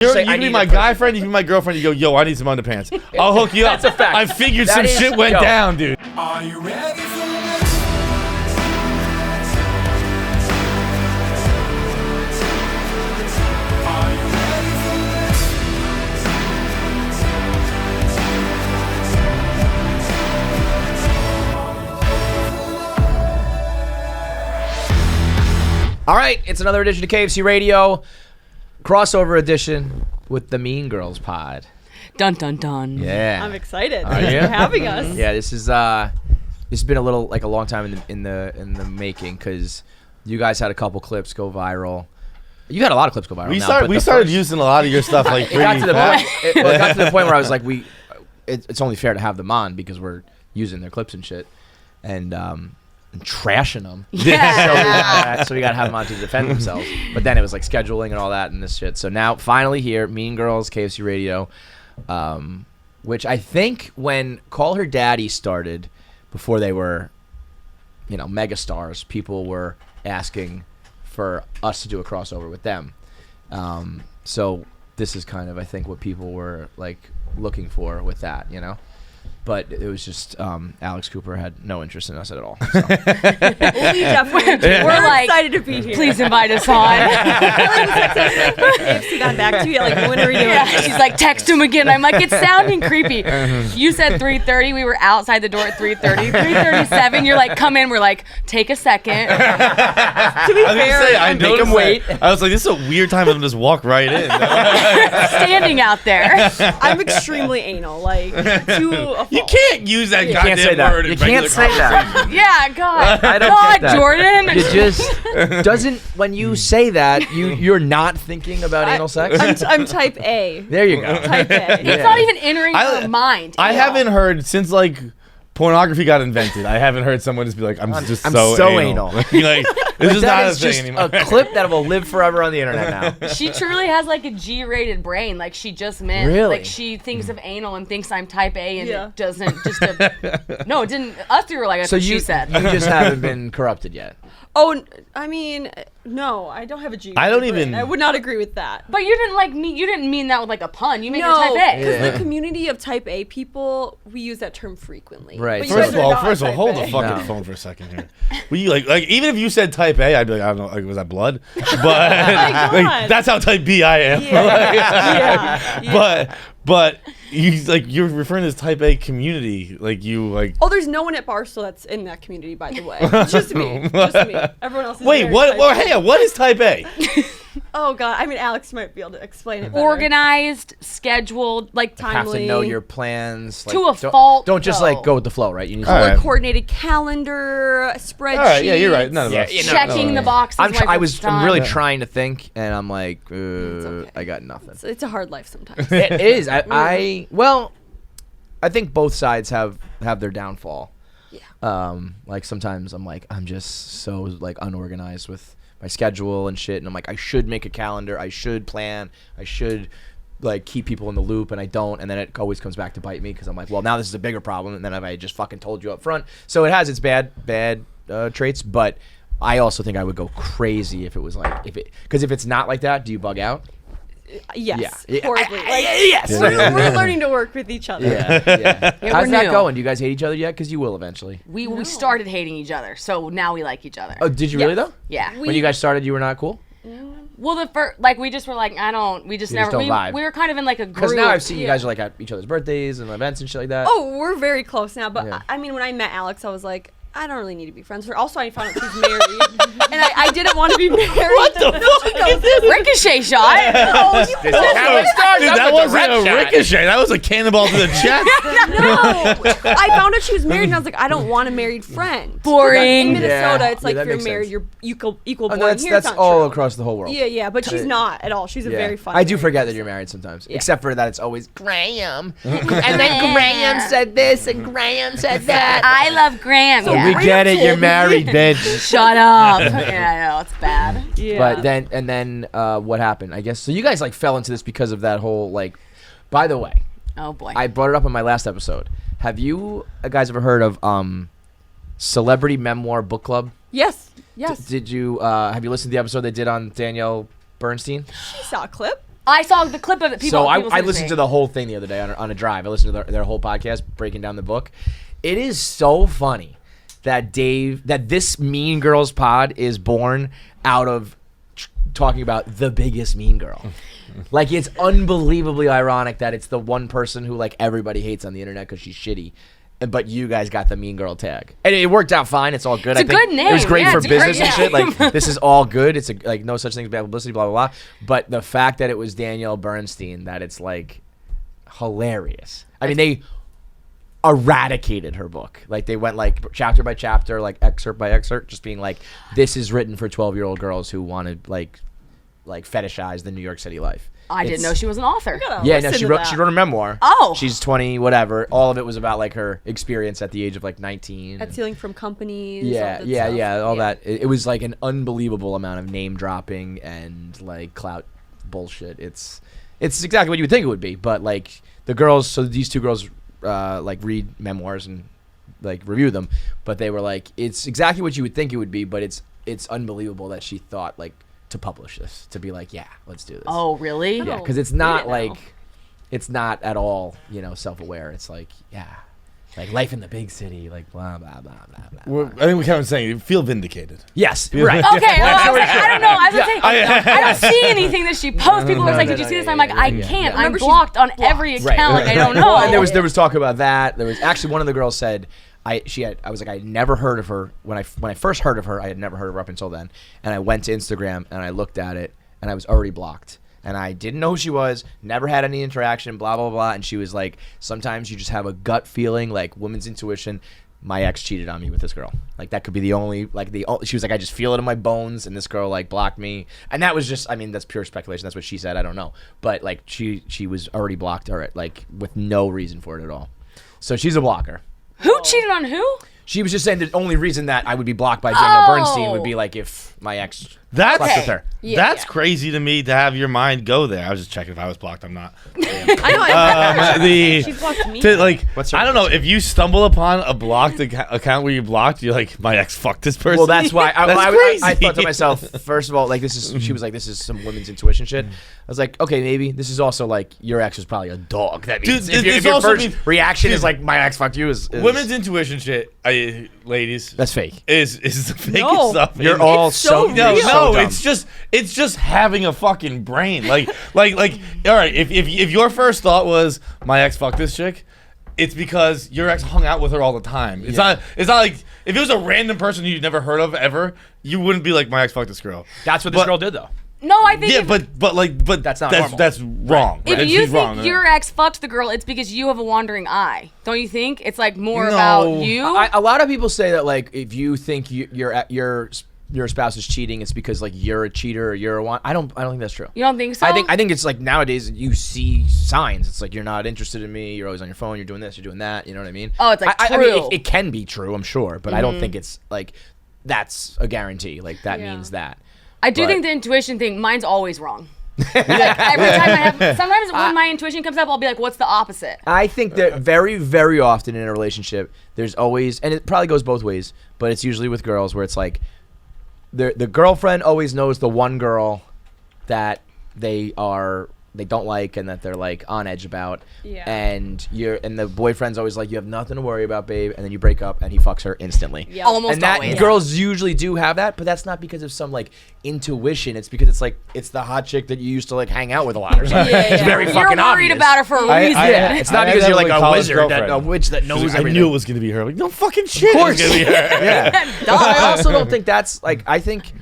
You can be my guy friend, you can be my girlfriend, you go, yo, I need some underpants. I'll hook you up. That's a fact. I figured some shit went down, dude. Are you ready for this? Are you ready for this? All right, it's another edition of KFC Radio, crossover edition with the Mean Girls pod. Dun dun dun. Yeah, I'm excited. Are Thanks you? for having us. Yeah, this has been a long time in the making because you guys had a couple clips go viral. You had a lot of clips go viral. We started using a lot of your stuff like it got to the point. It got to the point where I was like, it's only fair to have them on because we're using their clips and shit, and trashing them. Yeah. So we got to have them on to defend themselves. But then it was like scheduling and all that and this shit. So now finally here, Mean Girls, KFC Radio, which I think when Call Her Daddy started, before they were, mega stars, people were asking for us to do a crossover with them. So this is kind of, I think, what people were like looking for with that, But it was just Alex Cooper had no interest in us at all. So. We definitely do. We're like, excited to be here. Please invite us on. KFC got back to you. Like, when are we doing this? She's like, text him again. I'm like, it's sounding creepy. You said 3:30. We were outside the door at 3:30. 3:37. You're like, come in. We're like, take a second. To be fair, I make him wait. I was like, this is a weird time for them to just walk right in. Standing out there. I'm extremely anal. Like, to a You fault. can't use that can't say goddamn that. word in You can't regular say that. conversation. Yeah, God. I don't God, get that. Jordan. It just doesn't. When you say that, you're not thinking about anal sex. I'm type A. There you go. Type A. It's not even entering your mind. I haven't heard since like pornography got invented. I haven't heard someone just be like, I'm so anal. Like, this is not a thing anymore. A clip that will live forever on the internet now. She truly has like a G-rated brain. Like she just meant, Really? like she thinks of anal and thinks I'm type A, and Yeah. it doesn't. No, it didn't. Us three were like, that's So what you she said. you just haven't been corrupted yet. Oh, I mean, no, I don't have a G. I don't brain. even- I would not agree with that. But you didn't like me. You didn't mean that with like a pun. You meant No, you're type A. because the community of type A people, we use that term frequently. Right. But you First guys of are all, not type hold A. the fucking No. phone for a second here. We like even if you said type A, I'd be like, I don't know, like was that blood? But God. like, that's how type B I am. Yeah. But you're referring to this type A community, like you like. Oh, there's no one at Barstool that's in that community, by the way. It's just me. Just me. Everyone else is Wait, very what? type Well, A. hey, what is type A? Oh, God. I mean, Alex might be able to explain it better. Organized, scheduled, like Have Timely. to know your plans. To a don't, fault, Don't just though. like go with the flow, right? You need to. All right. Coordinated calendar, spreadsheets. All right, yeah, you're right. None of us. checking the boxes. I'm I'm really trying to think, and I'm like, okay. I got nothing. It's a hard life sometimes. It is. I think both sides have their downfall. Yeah. Like sometimes I'm like, I'm just so like unorganized with my schedule and shit, and I'm like, I should make a calendar, I should plan, I should like keep people in the loop, and I don't, and then it always comes back to bite me because I'm like, well, now this is a bigger problem, and then I just fucking told you up front. So it has its bad traits, but I also think I would go crazy if it was like because if it's not like that, do you bug out? Yes. Yeah. Horribly. Like, Yes. we're learning to work with each other. Yeah. How's we're that new. going? Do you guys hate each other yet? Because you will eventually. We started hating each other, so now we like each other. Oh, did you really Yes. though? Yeah. When you guys started, you were not cool? Well, the first, like, we just were like, we just never, don't vibe. we were kind of in like a group. Because now I've seen you Yeah. guys are like at each other's birthdays and events and shit like that. Oh, we're very close now. But Yeah. I mean, when I met Alex, I was like, I don't really need to be friends with her. Also, I found out she's married, and I didn't want to be married. What the fuck is this? Ricochet shot. This is how it starts. Dude, That's that a wasn't direct a shot. ricochet. That was a cannonball to the chest. No, I found out she was married, and I was like, I don't want a married friend. Boring. In Minnesota, Yeah. it's like Yeah, if that you're makes married, sense. you're equal Oh, born. Here, that's it's not all true. across the whole world. Yeah, but she's not at all. She's a Yeah. very fun. I do married forget that person. you're married sometimes, Yeah. except for that it's always Graham, and then Graham said this and Graham said that. I love Graham. So yeah. we get it. You're married, bitch. Shut up. Yeah, I know, it's bad. Yeah. But then what happened? I guess so. You guys like fell into this because of that whole like. By the way, Oh, boy. I brought it up in my last episode. Have you guys ever heard of Celebrity Memoir Book Club? yes, yes. Did you have you listened to the episode they did on Danielle Bernstein? She saw a clip. I saw the clip of it. So I listened to the whole thing the other day on a drive. I listened to their whole podcast breaking down the book. It is so funny that this Mean Girls pod is born out of talking about the biggest mean girl. Like, it's unbelievably ironic that it's the one person who like everybody hates on the internet because she's shitty. But you guys got the mean girl tag, and it worked out fine. It's all good. It's a good name. It was great for business and shit. Name. Like, this is all good. It's like no such thing as bad publicity. Blah blah blah. But the fact that it was Danielle Bernstein, that it's like hilarious. I mean, they eradicated her book. Like, they went like chapter by chapter, like excerpt by excerpt, just being like, this is written for 12-year-old girls who want to like fetishize the New York City life. I didn't know she was an author. Yeah, no, she wrote a memoir. Oh. She's 20, whatever. All of it was about like her experience at the age of like 19. At stealing from companies. All that. It was like an unbelievable amount of name dropping and like clout bullshit. It's exactly what you would think it would be, but like the girls. So these two girls like read memoirs and like review them, but they were like, it's exactly what you would think it would be, but it's unbelievable that she thought like to publish this, to be like, yeah, let's do this. Oh, really? Yeah, because it's not like, it's not at all, self-aware. It's like, yeah, like life in the big city, like blah, blah, blah, blah, blah. Well, I think we kind of saying you feel vindicated. Yes, right. Okay, I don't know. I don't see anything that she posts. People are like, did you see this? I'm like, I can't. I'm blocked on every account. Like, I don't know. And there was talk about that. There was actually one of the girls said, I was like, I had never heard of her when I first heard of her. I had never heard of her up until then. And I went to Instagram and I looked at it and I was already blocked. And I didn't know who she was, never had any interaction, blah, blah, blah. And she was like, sometimes you just have a gut feeling, like woman's intuition. My ex cheated on me with this girl. Like, that could be the only, she was like, I just feel it in my bones. And this girl like blocked me. And that was just, I mean, that's pure speculation. That's what she said. I don't know. But like, she was already blocked her, like with no reason for it at all. So she's a blocker. Who cheated on who? She was just saying the only reason that I would be blocked by Danielle Bernstein would be like if my ex slept with her. That's crazy to me to have your mind go there. I was just checking if I was blocked. I'm not. I know. She blocked me. I don't know. If you stumble upon a blocked account where you blocked, you're like, my ex fucked this person. Well, that's why crazy. I thought to myself, first of all, like she was like, this is some women's intuition shit. I was like, okay, maybe this is also like your ex was probably a dog. That means if your first reaction is like my ex fucked you is women's intuition shit, ladies. That's fake. Is the fake stuff. You're all so no. It's just having a fucking brain. Like all right. If your first thought was my ex fucked this chick, it's because your ex hung out with her all the time. It's not like if it was a random person you'd never heard of ever, you wouldn't be like my ex fucked this girl. That's what this girl did though. No, I think. Yeah, but that's not normal. That's wrong. If right? you She's think wrong, your ex fucked the girl, it's because you have a wandering eye. Don't you think? It's like more about you. A lot of people say that like if you think your spouse is cheating, it's because like you're a cheater or you're a one. I don't think that's true. You don't think so? I think it's like nowadays you see signs. It's like you're not interested in me. You're always on your phone. You're doing this. You're doing that. You know what I mean? Oh, it's like true. I mean, it can be true, I'm sure, but I don't think it's like that's a guarantee. Like that means that. I do think the intuition thing, mine's always wrong. Like every time sometimes when my intuition comes up, I'll be like, what's the opposite? I think that very, very often in a relationship, there's always, and it probably goes both ways, but it's usually with girls where it's like, the girlfriend always knows the one girl that they don't like and that they're like on edge about. Yeah. And the boyfriend's always like, you have nothing to worry about, babe, and then you break up and he fucks her instantly. Yeah. Almost always. Girls usually do have that, but that's not because of some like intuition. It's because it's like it's the hot chick that you used to like hang out with a lot or something. It's very fucking obvious. You're worried about her for a reason. It's not because you're like a wizard, a witch that knows everything. I knew it was gonna be her. Like, no fucking shit. Of course. It was gonna be her. Yeah. I also don't think that's like I think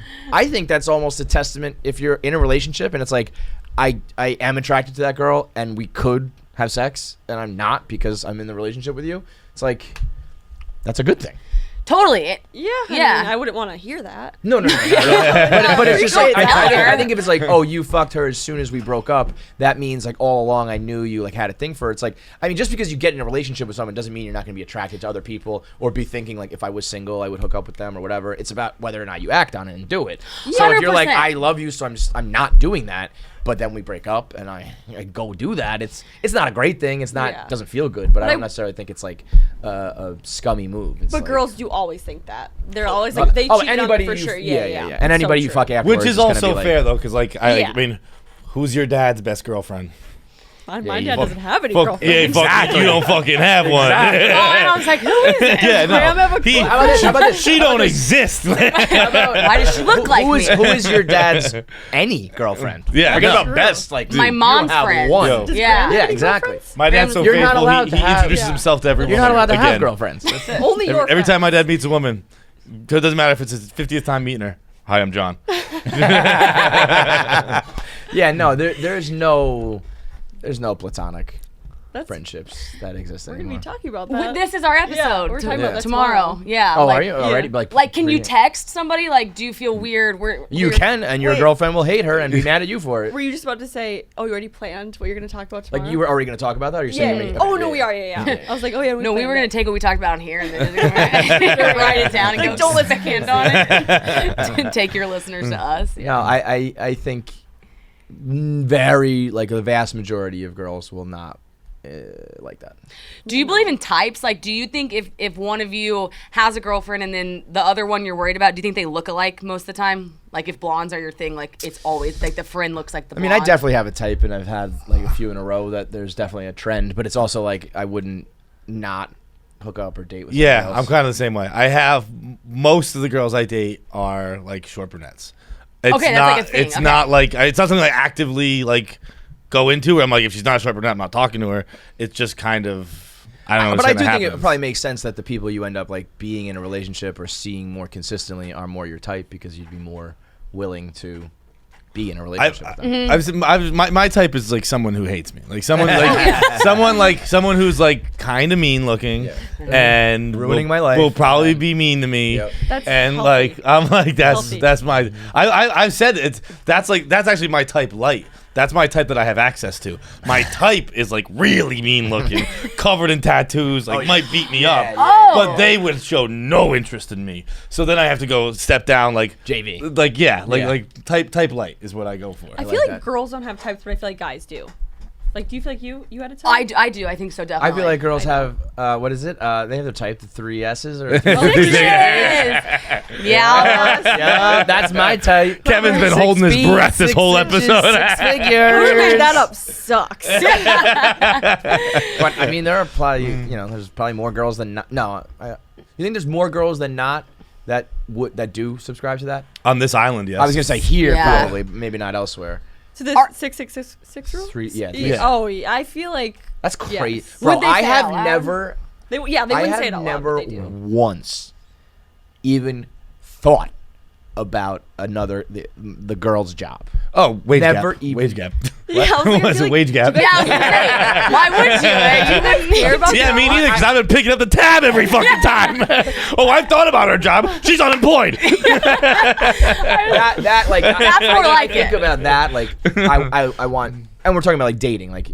that's almost a testament if you're in a relationship and it's like I am attracted to that girl and we could have sex and I'm not because I'm in the relationship with you. It's like that's a good thing. Totally. I mean, I wouldn't want to hear that. No. but it's just like I think if it's like, oh, you fucked her as soon as we broke up, that means like all along I knew you like had a thing for her. It's like, I mean, just because you get in a relationship with someone doesn't mean you're not going to be attracted to other people or be thinking like if I was single I would hook up with them or whatever. It's about whether or not you act on it and do it. So if you're like, I love you, so I'm not doing that. But then we break up and I go do that. It's not a great thing. It's not doesn't feel good. But I don't necessarily think it's like a scummy move. It's but like, girls do always think that. They're always like they cheat on me for sure. Yeah. And anybody you fuck afterwards, which is also fair though, because like I mean, Who's your dad's best girlfriend? My you dad fuck- doesn't have any Fuck, girlfriends. you don't fucking have one. Exactly. Oh, and I was like, who is it? Yeah, Graham no. have a He- How about this? How about this? she don't exist. Why does she look like who me? is who is your dad's any girlfriend? Yeah, forget no. about best. Like My you mom's don't have friend. One. Yo. Does Yeah. Graham have Yeah, any exactly. girlfriends? My dad's so You're not faithful. allowed He to have- introduces Yeah. himself to every You're not woman. allowed to have Again. girlfriends. Only your Every friends. time my dad meets a woman, it doesn't matter if it's his 50th time meeting her. Hi, I'm John. Yeah, no, there's no platonic That's, friendships that exist we're gonna anymore. be talking about Well, that. This is our episode. we're talking about that tomorrow. Yeah. Oh, like, are you already? yeah. Like Can you text somebody? Like, do you feel weird? You can, and your Wait. girlfriend will hate her and be mad at you for it. Were you just about to say, oh, you already planned what you're gonna talk about tomorrow? Like you were already going to talk about that, or you're Yeah. saying? Oh no, we are. Yeah. I was like, oh yeah. No, we were gonna gonna take what we talked about on here and then just write it down and Like, go don't let's expand on it. Take your listeners to us. No, I think very like the vast majority of girls will not like that. Do you believe in types? Like, do you think if one of you has a girlfriend and then the other one you're worried about, do you think they look alike most of the time? Like, if blondes are your thing, like it's always like the friend looks like the I blonde. mean, I definitely have a type, and I've had like a few in a row that there's definitely a trend, but it's also like I wouldn't not hook up or date with. Yeah, somebody I'm else. kind of the same way. I have most of the girls I date are like short brunettes. It's Okay, that's not, like a thing, It's okay. not like it's not something I actively like go into. Where I'm like, if she's not a short brunette, I'm not talking to her. It's just kind of I don't know. But it's I do kinda think it happens. probably makes sense that the people you end up like being in a relationship or seeing more consistently are more your type because you'd be more willing to be in a relationship with them. Mm-hmm. My type is like someone who hates me, like someone someone who's like kind of mean looking Yeah. and Ruining will, my life. will probably be mean to me. Yep. That's And healthy. like I'm like Healthy. that's my I've said that's actually my type light. That's my type that I have access to. My type is like really mean looking, covered in tattoos, like might beat me up. Oh. But they would show no interest in me. So then I have to go step down like JV. Like Yeah. like type light is what I go for. I feel like like that. girls don't have types, but I feel like guys do. Like, do you feel like you had a type? I do. I think so, I definitely. feel like girls I have what is it? They have their type, the 3 S's or. Six years. Yeah. Yeah, that's my type. Kevin's been 6 holding his feet, breath this 6 whole inches, episode. 6 Whoever figures. made that up sucks. But I mean, there are probably there's probably more girls than not. No, you think there's more girls than not that do subscribe to that? On this island, yes. I was gonna say here Yeah. probably, but maybe not elsewhere. So the 666 rule? 3, yeah. Oh, yeah, I feel like That's crazy, Yes. bro. Would they I say have out loud? never. they I wouldn't say it have out loud, never but they do. once even thought about the girl's job. Oh, wage Never gap. even- Wage gap. Yeah, I was like, I What's feel a like- wage gap? Yeah, I was gonna say, why would you? Like, you wouldn't care about Yeah, that? me neither, because I've been picking up the tab every fucking time. Oh, I've thought about her job. She's unemployed. that like That's more like I think it. about that like I want. And we're talking about like dating. Like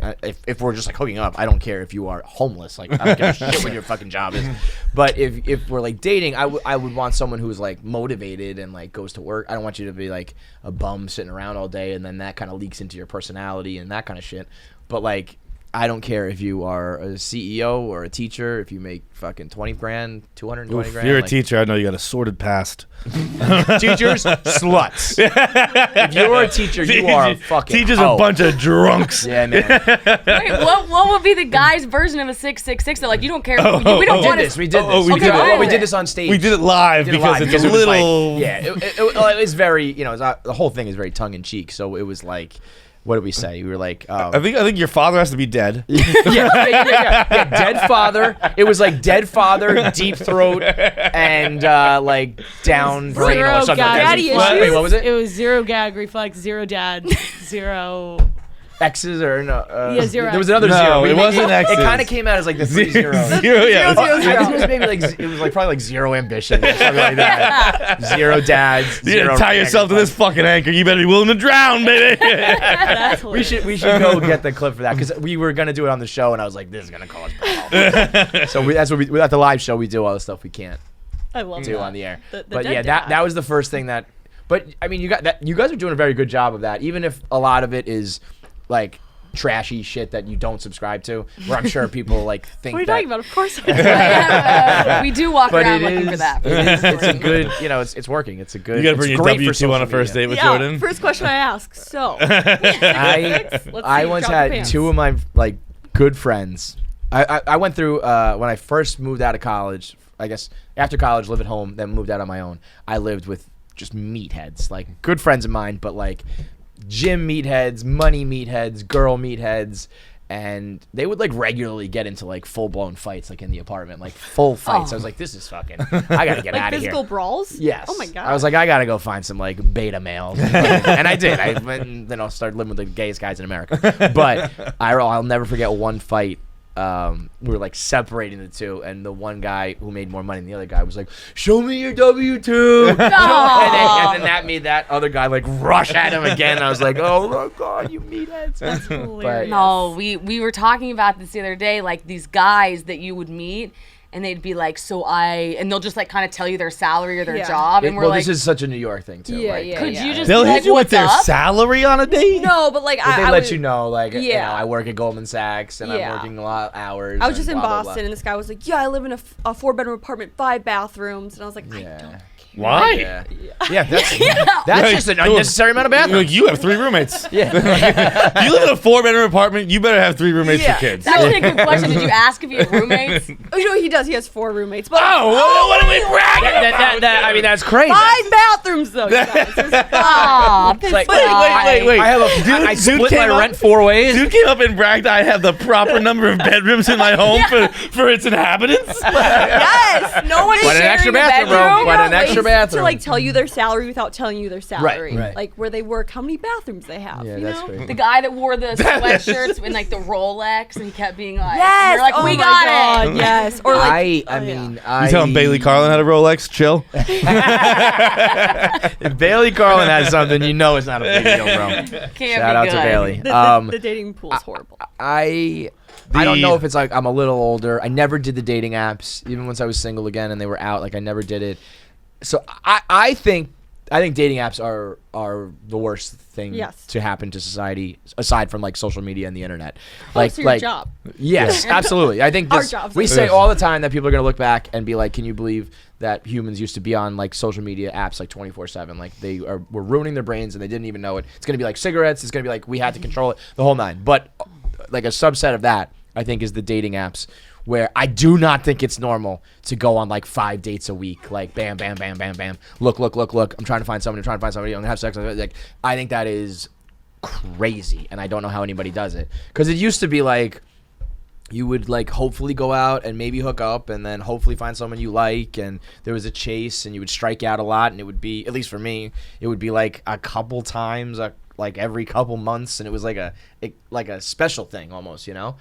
if we're just like hooking up, I don't care if you are homeless. Like I don't give a shit what your fucking job is. But if we're like dating, I would want someone who's like motivated and like goes to work. I don't want you to be like a bum sitting around all day and then that kind of leaks into your personality and that kind of shit. But like I don't care if you are a CEO or a teacher. If you make fucking 20 grand, 220 If grand. you're a like, teacher, I know you got a sordid past. Teachers, sluts. If you're a teacher, you are a fucking. Teachers hoe. a bunch of drunks. Yeah, man. Wait, what would be the guy's version of a 666? Though, like, you don't care. we don't We want did this. We did this. Oh, we did it. Well, we did this on stage. We did it live We did it because live it's a it was like- little. yeah, it was very. The whole thing is very tongue in cheek. So it was like, what did we say? We were like, I think your father has to be dead. yeah, dead father. It was like dead father, deep throat, and like down brain or Zero something. gag like that. Daddy reflex. Wait, what was it? It was 0 gag reflex, 0 dad, 0. X's or no? Yeah, 0 There was X. another No, zero. it wasn't X's. It kind of came out as like the 3 zeros. Zero, yeah. I think it was maybe like it was like probably like 0 ambition or something like that. 0 dads. You 0 gotta tie yourself to this fucking anchor. You better be willing to drown, baby. That's We should go get the clip for that because we were gonna do it on the show and I was like, this is gonna cause problems. So that's what we at the live show we do all the stuff we can't I love do that. on the air. The But dead yeah, dad. that was the first thing that. But I mean, you guys are doing a very good job of that. Even if a lot of it is like trashy shit that you don't subscribe to. Where I'm sure people like think What are you that. talking about? Of course I We do walk But around it looking for is- that. It's a good, it's working. It's a good. You gotta bring it's your great for W2 social on a first media. date with Yeah, Jordan. first question I ask. So, I see, once drop the had pants. two of my like good friends. I went through when I first moved out of college. I guess after college, lived at home, then moved out on my own. I lived with just meatheads, like good friends of mine, but like gym meatheads, money meatheads, girl meatheads. And they would like regularly get into like full blown fights, like in the apartment, like full fights. I was like, this is fucking. I gotta get like out of here. physical brawls? Yes. Oh my god. I was like, I gotta go find some like beta males, and I did. I went and then I started living with the gayest guys in America. But I'll never forget one fight. We were like separating the two, and the one guy who made more money than the other guy was like, "Show me your W-2." and then that made that other guy like rush at him again. And I was like, "Oh my god, you meatheads!" That's hilarious. No, we were talking about this the other day, like these guys that you would meet and they'd be like, and they'll just like kind of tell you their salary or their Yeah. job, and we're Well, like, this is such a New York thing too. Yeah, like, yeah, could yeah. you just They'll be hit like, you with what's their up? salary on a date. No, but like But they I let was, you know, like, you know, Yeah. I work at Goldman Sachs and Yeah. I'm working a lot of hours. I was just and in blah, blah, Boston, blah. and this guy was like, "Yeah, I live in a 4-bedroom apartment, 5 bathrooms," and I was like, "I Yeah. don't." Why? Yeah, that's just an unnecessary amount of You're bathrooms. like, you have 3 roommates. Yeah. You live in a 4-bedroom apartment. You better have 3 roommates Yeah. for kids. That's actually a good question. Did you ask if he had roommates? Oh, no, he does. He has 4 roommates, but Oh, what are we bragging about? I mean, that's crazy. 5 bathrooms though. You guys. There's 5. Aw, It's like, Wait. I have a Dude- I dude split came my up- rent 4 ways. Dude came up and bragged I have the proper number of bedrooms in my home for its inhabitants. Yes, no one is What an sharing extra a bathroom, bro. bedroom. What an Ways extra bathroom. to like tell you their salary without telling you their salary, right. like where they work, how many bathrooms they have. Yeah, you that's know? great. The guy that wore the sweatshirts and like the Rolex, and he kept being like, Yes, you're like, oh we my got God, it. yes. Or like, I mean, I You telling Bailey Carlin had a Rolex? Chill. If Bailey Carlin has something, you know it's not a big deal, bro. Can't Shout be out good. to Bailey. the dating pool is horrible. I don't know if it's like I'm a little older. I never did the dating apps, even once I was single again and they were out. Like I never did it. So I think dating apps are the worst thing Yes. to happen to society aside from like social media and the internet. So your job. Yes, absolutely. I think Our this, jobs we are- say all the time that people are gonna look back and be like, "Can you believe that humans used to be on like social media apps like 24/7? Like were ruining their brains and they didn't even know it. It's gonna be like cigarettes. It's gonna be like we had to control it, the whole 9. But like a subset of that, I think, is the dating apps, where I do not think it's normal to go on like 5 dates a week, like bam, bam, bam, bam, bam. Look. I'm trying to find somebody. I'm gonna have sex. Like I think that is crazy, and I don't know how anybody does it. Because it used to be like you would like hopefully go out and maybe hook up, and then hopefully find someone you like, and there was a chase, and you would strike out a lot, and it would be, at least for me, it would be like a couple times, like every couple months, and it was like a special thing almost, you know.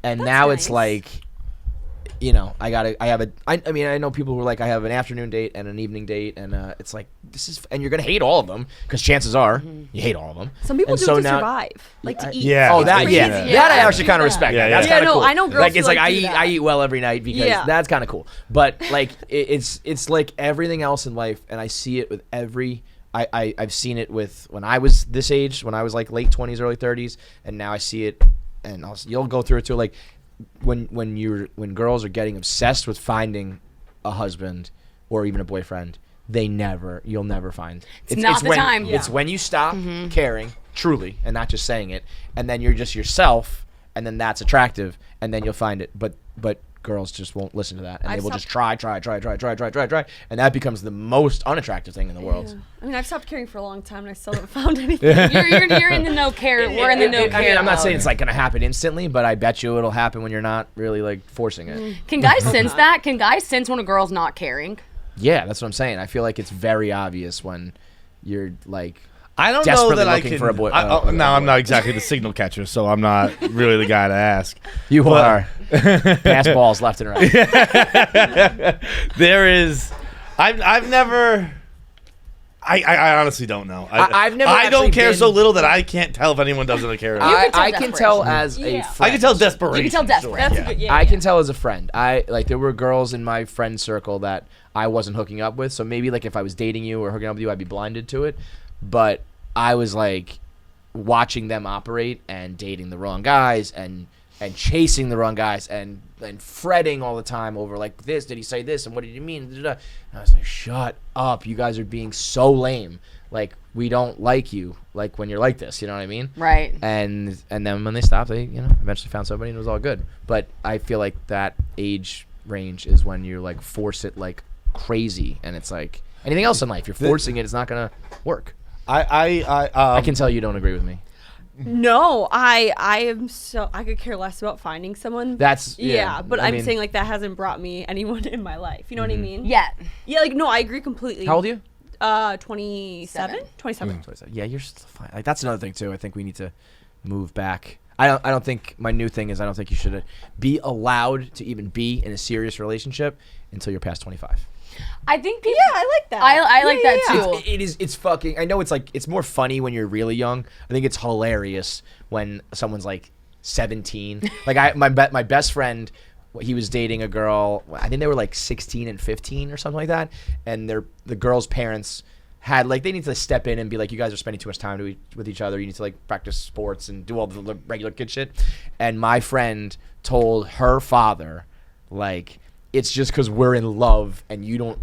And now it's nice. like, you know, I mean, I know people who are like, I have an afternoon date and an evening date, and it's like, and you're gonna hate all of them, because chances are you hate all of them. Some people And do so it to now- survive, like to eat. Yeah. Oh, that Crazy. yeah. Yeah. That I actually kind of respect. Yeah, that. yeah. That's Yeah, kind of no, cool. I know girls like who it's like like I do eat that. I eat well every night because Yeah. that's kind of cool. But like it's like everything else in life, and I see it with every. I've seen it with when I was this age, when I was like late 20s, early 30s, and now I see it, and you'll go through it too. Like when girls are getting obsessed with finding a husband or even a boyfriend, you'll never find. It's not the when, time. It's when you stop caring truly and not just saying it, and then you're just yourself, and then that's attractive, and then you'll find it. But girls just won't listen to that, and they will just try, and that becomes the most unattractive thing in the world. Yeah. I mean, I've stopped caring for a long time, and I still haven't found anything. You're in the no care. We're in the no care. I mean, I'm not saying mode. it's like gonna happen instantly, but I bet you it'll happen when you're not really like forcing it. Can guys sense that? Can guys sense when a girl's not caring? Yeah, that's what I'm saying. I feel like it's very obvious when you're like. I don't know Desperately that I looking can. for a boy- No, I'm not exactly the signal catcher, so I'm not really the guy to ask. You But- are. Pass balls left and right. There is. I've never. I honestly don't know. I've never I don't actually care so been- little that I can't tell if anyone doesn't care. About it. I can tell as a Yeah. friend. I can tell desperation. You can tell desperate. That's Yeah. a good. Yeah, I yeah. can tell as a friend. There were girls in my friend circle that I wasn't hooking up with. So maybe like if I was dating you or hooking up with you, I'd be blinded to it. But I was like, watching them operate and dating the wrong guys and chasing the wrong guys and fretting all the time over like this. Did he say this? And what did he mean? And I was like, shut up. You guys are being so lame. Like, we don't like you like when you're like this. You know what I mean? Right. And then when they stopped, they eventually found somebody and it was all good. But I feel like that age range is when you like force it like crazy, and it's like anything else in life. You're forcing it. It's not gonna work. I can tell you don't agree with me. No, I am so I could care less about finding someone. That's but I I'm mean, saying like that hasn't brought me anyone in my life. You know what I mean? Yeah. Yeah, like no, I agree completely. how old are you? 27? 27. Yeah, you're still fine. Like that's another thing too. I think we need to move back. I don't think my new thing is I don't think you should be allowed to even be in a serious relationship until you're past 25. I think people. Yeah, I like that. I like that yeah. too. It's fucking. I know it's like it's more funny when you're really young. I think it's hilarious when someone's like 17. Like my best friend, he was dating a girl. I think they were like 16 and 15 or something like that. And the girl's parents had like they need to step in and be like, you guys are spending too much time with each other. You need to like practice sports and do all the regular kid shit. And my friend told her father, like, it's just because we're in love and you don't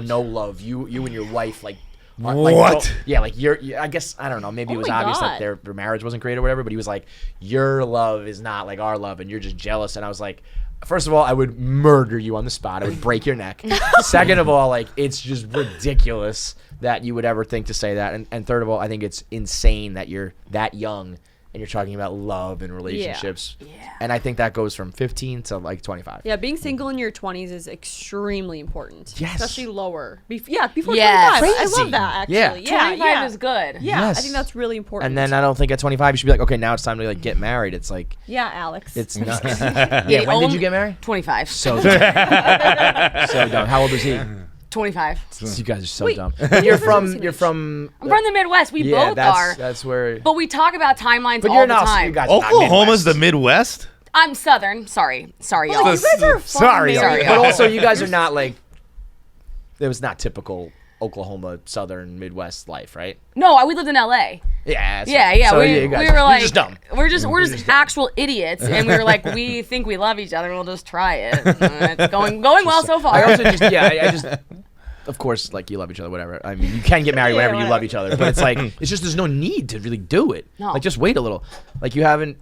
know love. You and your wife like. What? You're. I guess I don't know. Maybe it was my obvious that God. their marriage wasn't great or whatever. But he was like, "Your love is not like our love, and you're just jealous." And I was like, first of all, I would murder you on the spot. I would break your neck. Second of all, like it's just ridiculous that you would ever think to say that. And third of all, I think it's insane that you're that young and you're talking about love and relationships. Yeah. And I think that goes from 15 to like 25. Yeah, being single in your 20s is extremely important. Yes. Especially lower. Before Yeah. 25. I Crazy. love that, actually. Yeah. Yeah, 25 is good. Yeah, Yes. I think that's really important. And then I don't think at 25 you should be like, okay, now it's time to like get married. It's like yeah, Alex. it's not. Yeah. When did you get married? 25. So dumb. So dumb. How old is he? 25. You guys are so Wait, dumb. wait, And you're wait, from. wait. You're from. I'm from the Midwest. We Yeah, both are. that's where. But we talk about timelines But all you're the not. time. You guys are not Oklahoma's the Midwest. Midwest. I'm Southern. Sorry, Oh, y'all. you guys are fun, Sorry, Mary. but also you guys are not like. It was not typical Oklahoma, Southern, Midwest life, right? No, we lived in LA. Yeah. Yeah. So we you guys, were you're like, just dumb. we're just actual idiots, and we were like, we think we love each other, and we'll just try it. It's going well so far. I also just I just. Of course, like you love each other, whatever. I mean, you can get married whenever you love each other, but it's like it's just there's no need to really do it. No. Like just wait a little. Like you haven't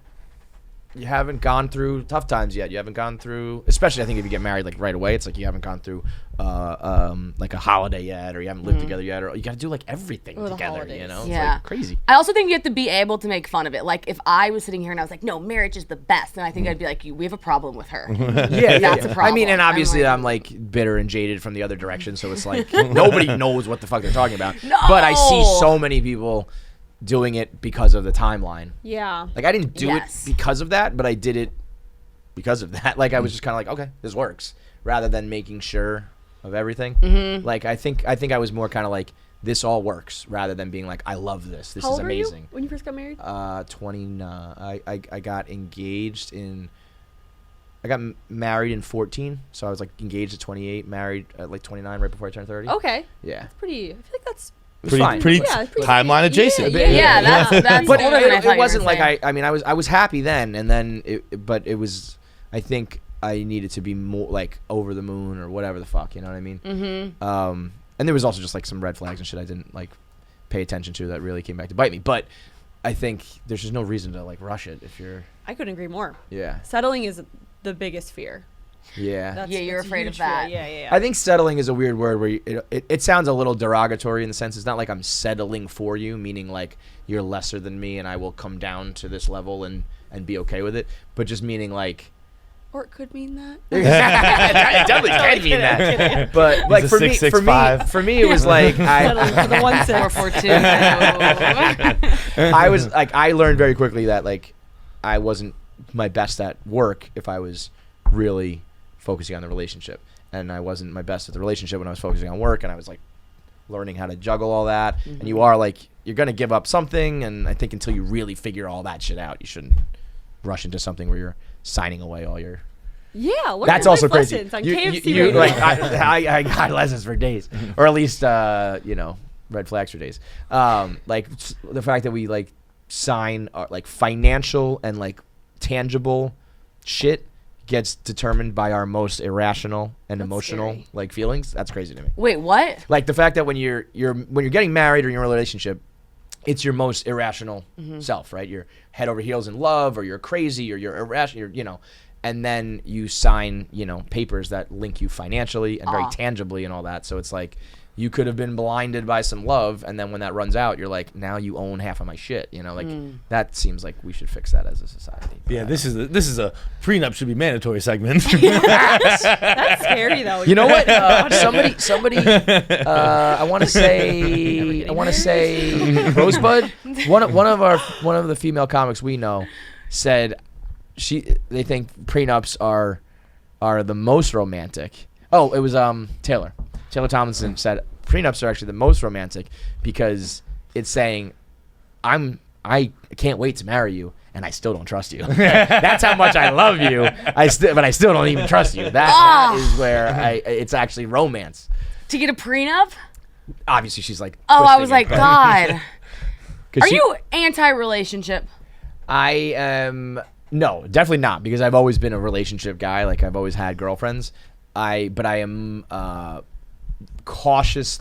gone through tough times yet. You haven't gone through, especially I think if you get married like right away, it's like you haven't gone through like a holiday yet, or you haven't lived together yet, or you got to do like everything the together. holidays. You know, it's Yeah. like crazy. I also think you have to be able to make fun of it. Like if I was sitting here and I was like, "No, marriage is the best," then I think I'd be like, "We have a problem with her." Yeah, That's a problem. I mean, and obviously I'm I'm like bitter and jaded from the other direction, so it's like nobody knows what the fuck they're talking about. No! But I see so many people doing it because of the timeline. Yeah. Like I didn't do Yes. it because of that, but I did it because of that. Like I was just kind of like, okay, this works, rather than making sure of everything. Mm-hmm. Like I think I was more kind of like this all works, rather than being like I love this. This How is old amazing. were you when you first got married? 29. I got engaged in. I got married in 14, so I was like engaged at 28, married at like 29, right before I turned 30. Okay. Yeah, Pretty. I feel like that's. it was fine. Pretty Yeah, pretty timeline sweet. adjacent. Yeah, that's But older than I thought you it were wasn't gonna like say. I mean, I was happy then, and then but it was. I think I needed to be more like over the moon or whatever the fuck, you know what I mean? Mm-hmm. And there was also just like some red flags and shit I didn't like pay attention to that really came back to bite me. But I think there's just no reason to like rush it if you're. I couldn't agree more. Yeah. Settling is the biggest fear. Yeah. Yeah, you're that's a afraid of huge fear. that. Yeah. I think settling is a weird word where it sounds a little derogatory in the sense it's not like I'm settling for you, meaning like you're lesser than me and I will come down to this level and be okay with it, but just meaning like. Or it could mean that. It definitely can mean that, but like a for me, 6'5". for me, it was like Settling for the 1-6. 442. I was like I learned very quickly that like I wasn't my best at work if I was really focusing on the relationship, and I wasn't my best at the relationship when I was focusing on work, and I was like learning how to juggle all that. Mm-hmm. And you are like you're gonna give up something, and I think until you really figure all that shit out, you shouldn't rush into something where you're signing away all your. Yeah, learn That's your also life crazy. lessons on You KFC. like I got lessons for days, or at least red flags for days. Like the fact that we like sign like financial and like tangible shit gets determined by our most irrational and emotional scary. like feelings. That's crazy to me. Wait, what? Like the fact that when you're getting married or you're in a relationship, it's your most irrational self, right? You're head over heels in love, or you're crazy, or you're irrational, and then you sign, papers that link you financially and very tangibly and all that. So it's like you could have been blinded by some love, and then when that runs out, you're like, now you own half of my shit. That seems like we should fix that as a society. Yeah, this is a prenup should be mandatory segment. That's scary though. You know what? Somebody. I want to say Rosebud. One of the female comics we know said they think prenups are the most romantic. Oh, it was Taylor. Taylor Tomlinson said prenups are actually the most romantic because it's saying I can't wait to marry you, and I still don't trust you. That's how much I love you. But I still don't even trust you. That is where it's actually romance. To get a prenup? Obviously, she's like. Oh, I twisting was it, like, but- God. 'Cause Are you anti-relationship? I am no, definitely not, because I've always been a relationship guy. Like I've always had girlfriends. But I am cautious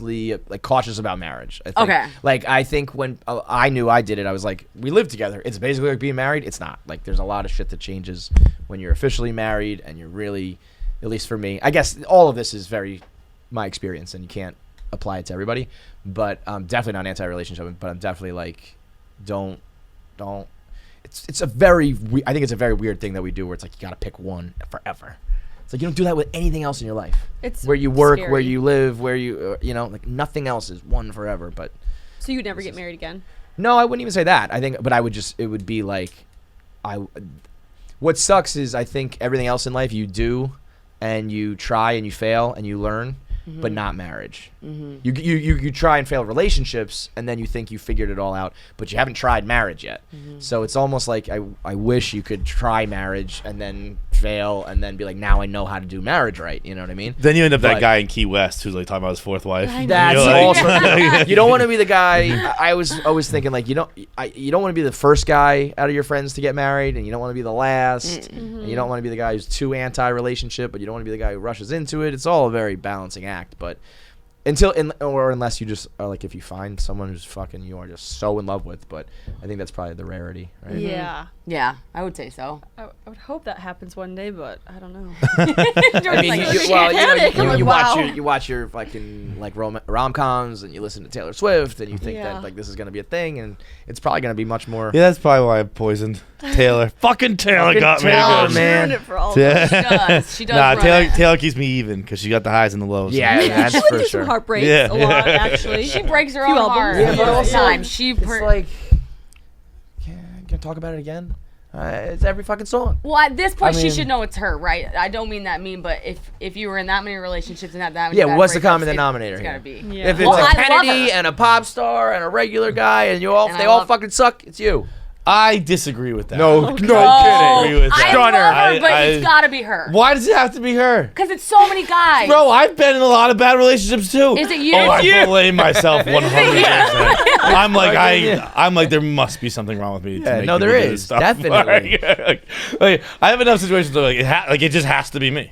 about marriage. I think. Okay. Like I think when I knew I did it, I was like, we live together. It's basically like being married. It's not. Like there's a lot of shit that changes when you're officially married, and you're really, at least for me, I guess all of this is very my experience, and you can't apply it to everybody. But I'm definitely not anti-relationship. But I'm definitely like, don't. It's a very. I think it's a very weird thing that we do, where it's like you gotta pick one forever. It's like you don't do that with anything else in your life. It's where you work, scary. where you live, where you like nothing else is one forever. But So you'd never get married again? no, I wouldn't even say that. I think, but I would just. It would be like, what sucks is I think everything else in life you do, and you try and you fail and you learn, but not marriage. You try and fail relationships, and then you think you figured it all out, but you haven't tried marriage yet. So it's almost like I wish you could try marriage and then fail and then be like, now I know how to do marriage right. You know what I mean? Then you end up that But- guy in Key West who's like talking about his fourth wife. That's You're like- also you don't want to be the guy. I was always thinking like you don't want to be the first guy out of your friends to get married, and you don't want to be the last, and you don't want to be the guy who's too anti-relationship, but you don't want to be the guy who rushes into it. It's all a very balancing act, but unless you just are like, if you find someone who's fucking you are just so in love with, but I think that's probably the rarity, right? Yeah. Yeah, I would say so. I would hope that happens one day, but I don't know. I mean, Like, you wow. watch your fucking like rom-coms, and you listen to Taylor Swift, and you think Yeah. that like this is gonna be a thing, and it's probably gonna be much more. Yeah, that's probably why I poisoned Taylor. Fucking Taylor got me Taylor, good. man. Ruined it for all of us. She does. She does. Nah, run it. Taylor keeps me even because she got the highs and the lows. Yeah, She that's went for through sure. some heartbreaks Yeah. a lot, actually. She breaks her Few own albums. heart. Yeah, but all the also, time. She It's like, can I talk about it again? It's every fucking song. Well, at this point, I she mean- should know it's her, right? I don't mean that mean, but if you were in that many relationships and had that many Yeah, bad what's the breakups, common denominator It's here? gotta be. Yeah. If it's Well, a I love Kennedy her. and a pop star and a regular guy, and And they I all love- fucking suck, it's you. I disagree with that. No, I no disagree with I that. love her, I- but I- it's gotta be her. Why does it have to be her? Because it's so many guys. Bro, I've been in a lot of bad relationships too. Is it you? Oh, It's I blame myself 100%. I'm like, Yeah. I'm like, there must be something wrong with me. Yeah, to make no, me there do this is, stuff. definitely. like, I have enough situations where it just has to be me.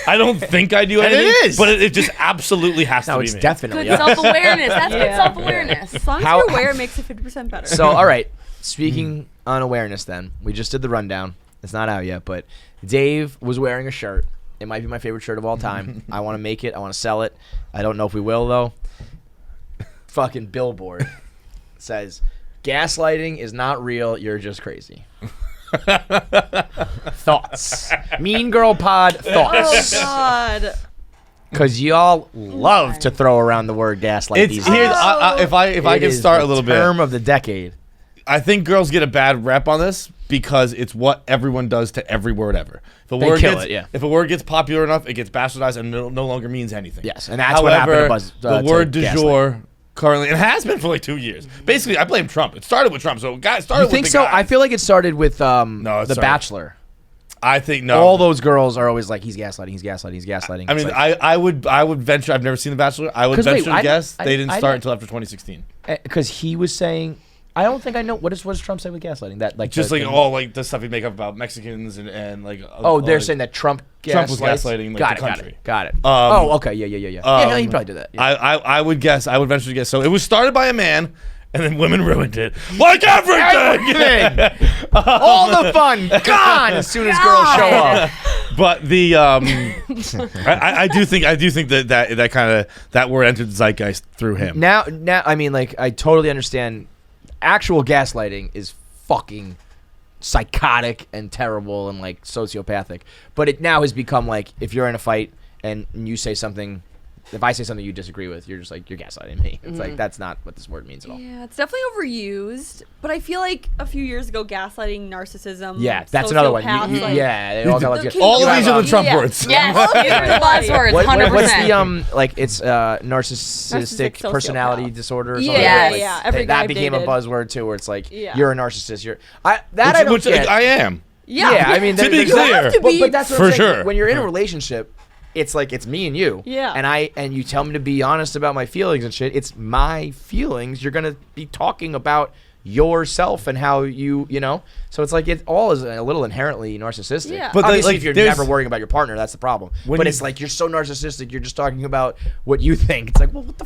I don't think I do And anything, it is. but it just absolutely has No, to be it's me. definitely Good us. self-awareness. That's good Yeah. self-awareness. As long as How- you're aware, it makes it 50% better. So, all right. Speaking on awareness, then we just did the rundown. It's not out yet, but Dave was wearing a shirt. It might be my favorite shirt of all time. I want to make it. I want to sell it. I don't know if we will though. Fucking billboard says, "Gaslighting is not real. You're just crazy." Thoughts. Mean Girl Pod oh, thoughts. God. Because y'all love to throw around the word gaslight It's these here's days. if I It can is start the a little bit. term of the decade. I think girls get a bad rep on this because it's what everyone does to every word ever. If a They word kill gets, it, yeah. If a word gets popular enough, it gets bastardized and no longer means anything. Yes, and that's what happened to Buzz- the to word du gaslight. jour currently, it has been for like 2 years. Basically, I blame Trump. It started with Trump, so guys started You think with the so? guys. I feel like it started with it The started- Bachelor. I think no. All those girls are always like, he's gaslighting, he's gaslighting, he's gaslighting. I mean, It's like, I would venture. I've never seen The Bachelor. I would 'Cause wait, venture to I- guess I- they didn't I start don't- until after 2016. because he was saying I don't think I know. What does Trump say with gaslighting? That like Just the, like all like the stuff you make up about Mexicans and like. Oh, they're like, saying that Trump was gaslights? gaslighting, like, got the it, country. Got it. Oh, okay. Yeah. Yeah, no, he probably did that. Yeah. I would guess. I would venture to guess. So it was started by a man, and then women ruined it. Like everything. All the fun gone as soon as girls show up. But the I do think that kind of that word entered the zeitgeist through him. Now, I mean, like, I totally understand. Actual gaslighting is fucking psychotic and terrible and like sociopathic. But it now has become like, if you're in a fight and you say something, if I say something you disagree with, you're just like, you're gaslighting me. It's like, that's not what this word means at all. Yeah, it's definitely overused. But I feel like a few years ago, gaslighting, narcissism. Yeah, that's another one. sociopaths, like- Yeah, they all got like All of these are the Trump Yeah. words. Yes, these are the buzzwords. What's 100%. the like? It's narcissistic Narcissistic personality sociopath. disorder. Or Yeah, something. yeah, Like, yeah. Every guy that I've became a dated. buzzword too, where it's like, Yeah. you're a narcissist. I don't get. I am. Yeah, I mean, To be there's- clear. but that's what For I'm saying. sure. When you're in a relationship, it's like it's me and you. Yeah. And you tell me to be honest about my feelings and shit. It's my feelings. You're gonna be talking about yourself and how you know. So it's like it all is a little inherently narcissistic. Yeah. But But obviously, like, if you're there's- never worrying about your partner, that's the problem. When But you- it's like you're so narcissistic. You're just talking about what you think. It's like, well, what the.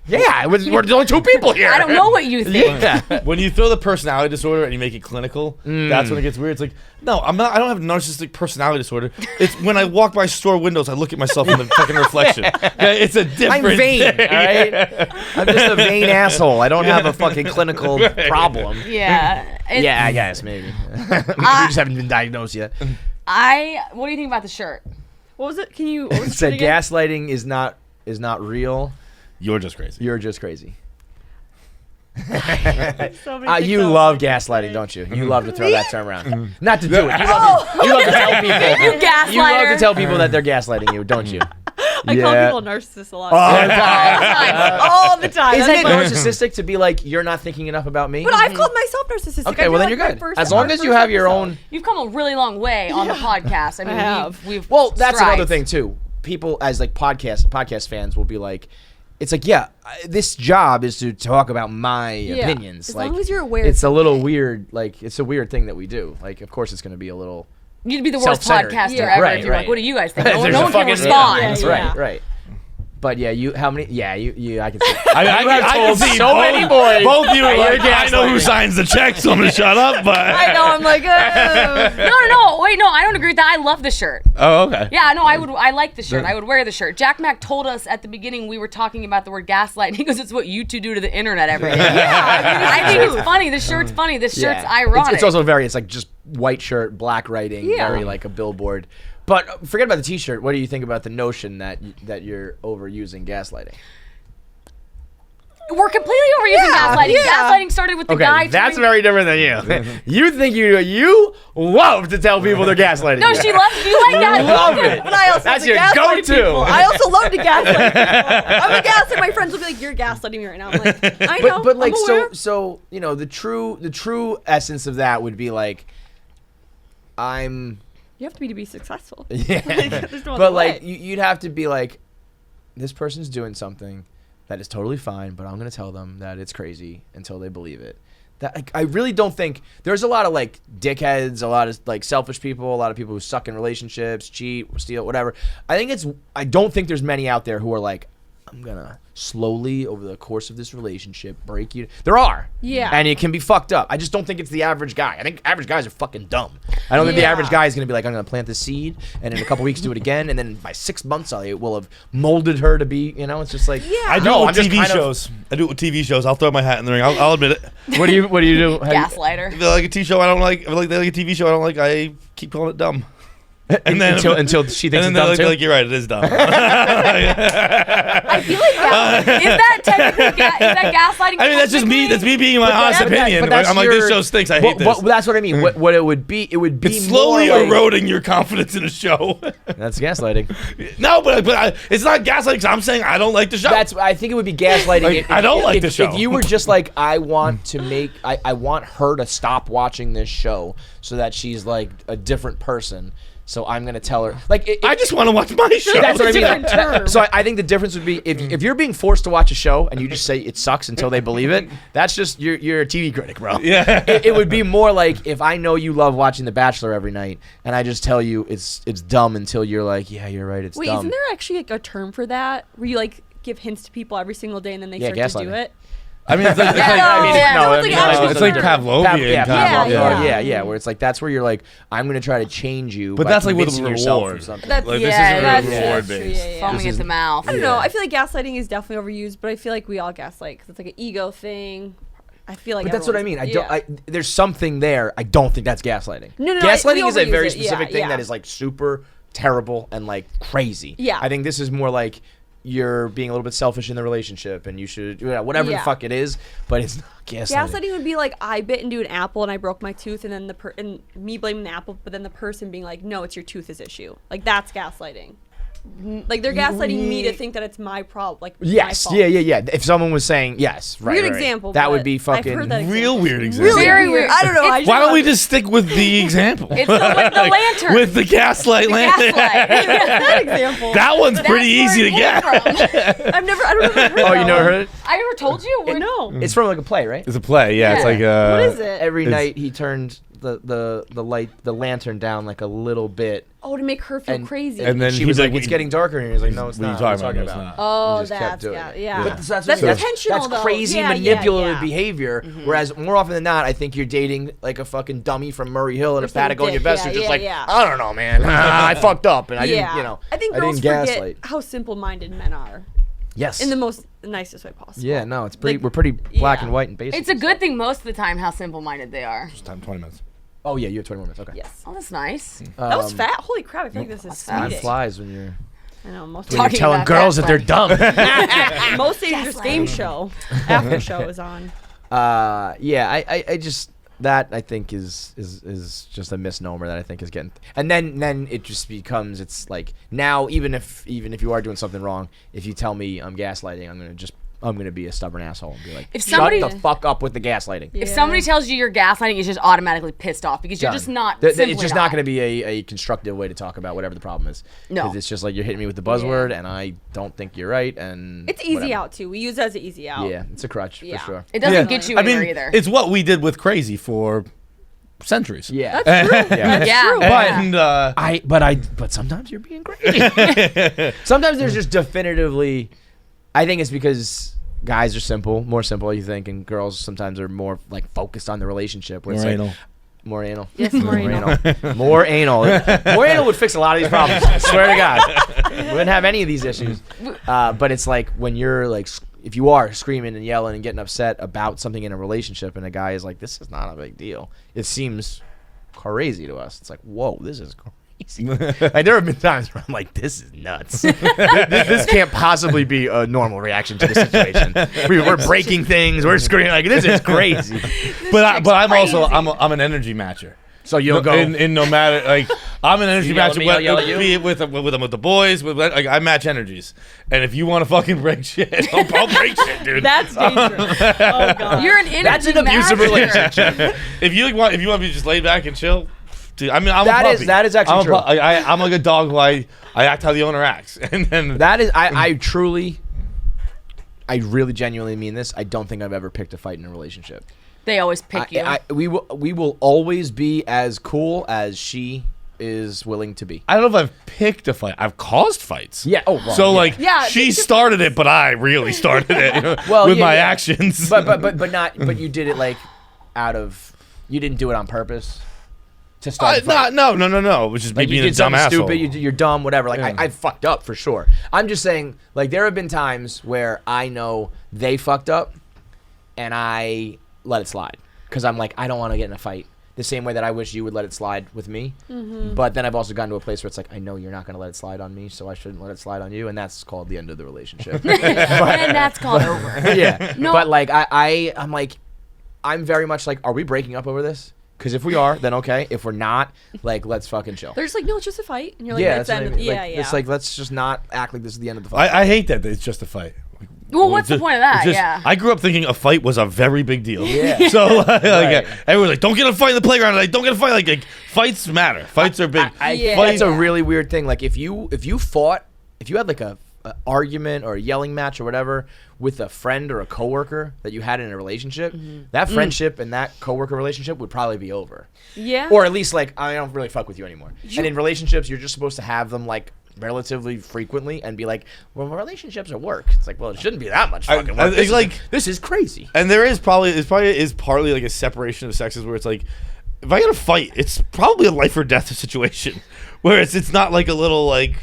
Yeah, we're the only two people here. I don't know what you think. Yeah. When you throw the personality disorder and you make it clinical, that's when it gets weird. It's like, no, I'm not. I don't have narcissistic personality disorder. It's when I walk by store windows, I look at myself in the fucking reflection. Yeah, it's a different. I'm vain, thing. all right? I'm just a vain asshole. I don't have a fucking clinical problem. Yeah. It- Yeah, I guess, maybe. We just haven't been diagnosed yet. What do you think about the shirt? What was it? Can you? What was It said it again? gaslighting is not real. You're just crazy. You're just crazy. So many You TikToks. love gaslighting, don't you? You love to throw that term around. Not to do it. You love to tell people. You gaslighter. You love to tell people that they're gaslighting you, don't you? I call people narcissists a lot. All the time. All the time. Isn't it That's like- narcissistic to be like, you're not thinking enough about me? But I've called myself narcissistic. I Okay, feel well then like you're my good. first- As long our as you first have your episode. own. You've come a really long way on the podcast. I mean, have. we've Well, that's strived. another thing too. People as like podcast fans will be like, it's like, yeah, this job is to talk about my opinions. As like, long as you're aware. it's a little weird. Like, it's a weird thing that we do. Like, of course, it's going to be a little. You'd be the worst Self-centered. podcaster Yeah. ever Right, if you're right. like, what do you guys think? No, There's no a one can fucking- respond. Yeah, yeah. Right. But yeah, how many? Yeah, you. I can see. I have told can see so many boys. Both you are You're like, I know who gaslighting. signs the check, so I'm gonna shut up. But I know. I'm like, No, wait, no, I don't agree with that. I love the shirt. oh, okay. Yeah, no, I like the shirt. I would wear the shirt. Jack Mack told us at the beginning we were talking about the word gaslight. He goes, "It's what you two do to the internet every day." I think it's funny. The shirt's funny. This shirt's ironic. It's also very. It's like just white shirt, black writing, Yeah. very like a billboard. But forget about the T-shirt. What do you think about the notion that you're overusing gaslighting? We're completely overusing gaslighting. yeah. Gaslighting started with the guy. that's trying- very different than you. You think you love to tell people they're gaslighting. No, you. she loves. You like that? love it. But I also That's love to your gaslight go-to. people. I also love to gaslight people. I'm a gaslight. My friends will be like, "You're gaslighting me right now." I'm like, I know. But like I'm aware. so you know the true essence of that would be like, I'm. You have to be successful. Yeah. There's no But other like way. you'd have to be like, this person's doing something that is totally fine, but I'm gonna tell them that it's crazy until they believe it. That like, I really don't think there's a lot of like dickheads, a lot of like selfish people, a lot of people who suck in relationships, cheat, steal, whatever. I don't think there's many out there who are like, I'm gonna slowly over the course of this relationship break you. There are. Yeah. And it can be fucked up. I just don't think it's the average guy. I think average guys are fucking dumb. I don't think the Yeah. average guy is gonna be like, I'm gonna plant the seed and in a couple weeks do it again, and then by 6 months I will have molded her to be, you know, it's just like, Yeah. I do No, it I'm with just TV kind of- shows. I do it with TV shows. I'll throw my hat in the ring. I'll admit it. What do you do? How do you- Gaslighter. If they like a TV show I don't like, if they like a TV show I don't like, I keep calling it dumb. And then until she thinks and it's then dumb they're too. like, you're right, it is dumb. I feel like Is that technically is that gaslighting? I mean, that's just me. That's me being my honest But that- opinion. but that's I'm like, your- this show stinks. I Well, hate this. well, that's what I mean. What it would be It's slowly more like- eroding your confidence in a show. That's gaslighting. No, but it's not gaslighting. 'Cause I'm saying I don't like the show. I think it would be gaslighting. Like, I don't like if, the show. If you were just like, I want her to stop watching this show so that she's like a different person. So I'm gonna tell her like I just want to watch my show. that's what I mean. different term. So I think the difference would be if you're being forced to watch a show and you just say it sucks until they believe it. That's just you're a TV critic, bro. Yeah. It would be more like if I know you love watching The Bachelor every night and I just tell you it's dumb until you're like, yeah, you're right, it's Wait, dumb. isn't there actually like a term for that where you like give hints to people every single day and then they start to do gaslighting. it? I mean, it's like, it's like Pavlovian. Where it's like that's where you're like, I'm gonna try to change you. But by that's like with a convincing yourself reward. or something. That's- Like, yeah, this isn't that's reward true, based. yeah. Foaming at the mouth. I don't know. I feel like gaslighting is definitely overused, but I feel like we all gaslight because it's like an ego thing. I feel like. But that's what I mean. everyone's- There's something there. I don't think that's gaslighting. No, we gaslighting is a overuse very it. specific Yeah, thing yeah. that is like super terrible and like crazy. Yeah. I think this is more like you're being a little bit selfish in the relationship and you should, whatever the Yeah. fuck it is, but it's not gaslighting. Gaslighting would be like I bit into an apple and I broke my tooth, and then and me blaming the apple, but then the person being like, "No, it's your tooth's issue." Like that's gaslighting. Like they're gaslighting me to think that it's my problem. Like Yes, my fault. yeah. If someone was saying yes, right, Weird right, example. that would but be I've fucking heard that Real example. weird example. Really Very weird. weird. I don't know. I just Why don't we love- just stick with the example? It's the lantern. With the gaslight lantern. Gaslight. that example? That one's That's pretty where easy it to came get. from. I don't know. Heard Oh, you that never one. heard it? I never told you. No. It's from like a play, right? It's a play, yeah. It's Yeah. like What is it? Every It's- night he turned the lantern down like a little bit, Oh, to make her feel and crazy. And then she he's was like, like, "It's getting darker," and he was like, "No, it's What are you not." talking What about? are you It's not. Oh, just kept that's doing it. yeah. But that's intentional That's though. crazy Yeah, manipulative yeah. behavior. Whereas more often than not, I think you're dating like a fucking dummy from Murray Hill and a some Patagonia dick, vest yeah, who's just yeah, like, yeah. I don't know, man. I fucked up, and I didn't, I think I girls didn't forget gaslight. how simple-minded men are Yes. in the most nicest way possible. Yeah, no, it's pretty. Like, We're pretty black yeah. and white and basic. It's a good thing most of the time how simple-minded they are. Just time 20 minutes. Oh yeah, you have 20 more minutes. Okay. Yes. Oh, that's nice. That was fat. Holy crap! I feel like this is Time Time speeding. flies when you're I know most Talking telling about girls that they're dumb. most dangerous Gaslighting. game show after show is on. Yeah, I just that I think is just a misnomer that I think is getting, and then it just becomes, it's like now even if you are doing something wrong, if you tell me I'm gaslighting, I'm gonna be a stubborn asshole and be like, If shut somebody- the fuck up with the gaslighting. If somebody tells you you're gaslighting, you're just automatically pissed off because you're Done. just not. It's simply just not going to be a constructive way to talk about whatever the problem is. No. Because it's just like you're hitting me with the buzzword, and I don't think you're right. And It's easy whatever. out too. We use it as an easy out. Yeah, it's a crutch Yeah. for sure. It doesn't Yeah. get you I anywhere mean, either. it's what we did with Crazy for centuries. Yeah, That's true. Yeah. yeah. true. yeah. And but sometimes you're being crazy. Sometimes there's just definitively. I think it's because guys are more simple, you think, and girls sometimes are more like focused on the relationship. Where More it's anal. like, more anal. Yes, more anal. More anal. More anal would fix a lot of these problems. I swear to God, we wouldn't have any of these issues. But it's like when you're like, if you are screaming and yelling and getting upset about something in a relationship, and a guy is like, "This is not a big deal," it seems crazy to us. It's like, whoa, this is crazy. Like, there have been times where I'm like, this is nuts. This can't possibly be a normal reaction to the situation. We're breaking things. We're screaming like, this is crazy. but I'm also crazy. I'm an energy matcher. So you'll go. in no matter like I'm an energy You yell at matcher. me, I'll yell at you? Be it with the boys. Like, I match energies, and if you want to fucking break shit, I'll break shit, dude. That's dangerous. Oh god. You're an energy That's an abusive master. relationship. if you want me to just lay back and chill, dude. I mean, I'm That a is- puppy. that is actually I'm a true. I'm like a dog. I act how the owner acts, and then That is, I really genuinely mean this. I don't think I've ever picked a fight in a relationship. They always pick you. We will always be as cool as she is willing to be. I don't know if I've picked a fight. I've caused fights. Yeah. Oh, well, So yeah. like, Yeah, she started it, but I really started it Well, with yeah, my yeah. actions. but you did it like you didn't do it on purpose to start. a fight. No. Which is me Like you being did a dumb something asshole. stupid. You're dumb. Whatever. Like Yeah. I fucked up for sure. I'm just saying. Like there have been times where I know they fucked up, and I let it slide because I'm like, I don't want to get in a fight. The same way that I wish you would let it slide with me. Mm-hmm. But then I've also gotten to a place where it's like, I know you're not going to let it slide on me, so I shouldn't let it slide on you, and that's called the end of the relationship. and that's called over. Yeah. No. But like I'm like, I'm very much like, are we breaking up over this? Because if we are, then okay. If we're not, like, let's fucking chill. They're just like, no, it's just a fight, and you're like, Yeah, it's the that's end what I of mean. yeah, Like, yeah. It's like, let's just not act like this is the end of the fight. I hate that it's just a fight. Well, what's the point of that? It's just- Yeah. I grew up thinking a fight was a very big deal. Yeah. So like, Right. everyone's like, don't get in a fight in the playground. Like, don't get in a fight. Like fights matter. Fights are big. I Yeah. think that's a really weird thing. Like if you had like a argument or a yelling match or whatever with a friend or a coworker that you had in a relationship, that friendship and that coworker relationship would probably be over. Yeah. Or at least like I don't really fuck with you anymore. And in relationships, you're just supposed to have them like relatively frequently and be like, well, relationships are work. It's like, well, it shouldn't be that much fucking work. it's like this is crazy. And there is probably partly like a separation of sexes where it's like, if I get a fight, it's probably a life or death situation, where it's not like a little like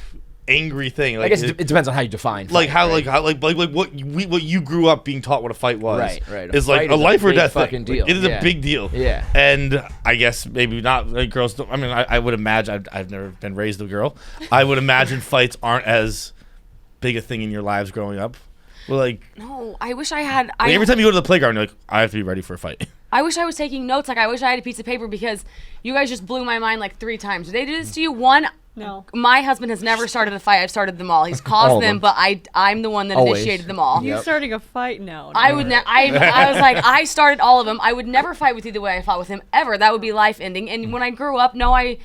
angry thing. Like, I guess it depends on how you define. like fight, how right? like what you grew up being taught what a fight was. Right. Is like fight a is life or big death fucking thing. deal. It is Yeah. a big deal. Yeah. And I guess maybe not like girls don't, I mean I would imagine I've never been raised a girl. I would imagine fights aren't as big a thing in your lives growing up. Well, like No, I wish I had. every time you go to the playground, you're like, I have to be ready for a fight. I wish I was taking notes. Like I wish I had a piece of paper because you guys just blew my mind like 3 times. Did they do this to you? One. No. My husband has never started a fight. I've started them all. He's All caused of them, them. but I'm the one that Always. initiated them all. You Yep. starting a fight? No. I would. I was like, I started all of them. I would never fight with you the way I fought with him ever. That would be life ending. And when I grew up, no, I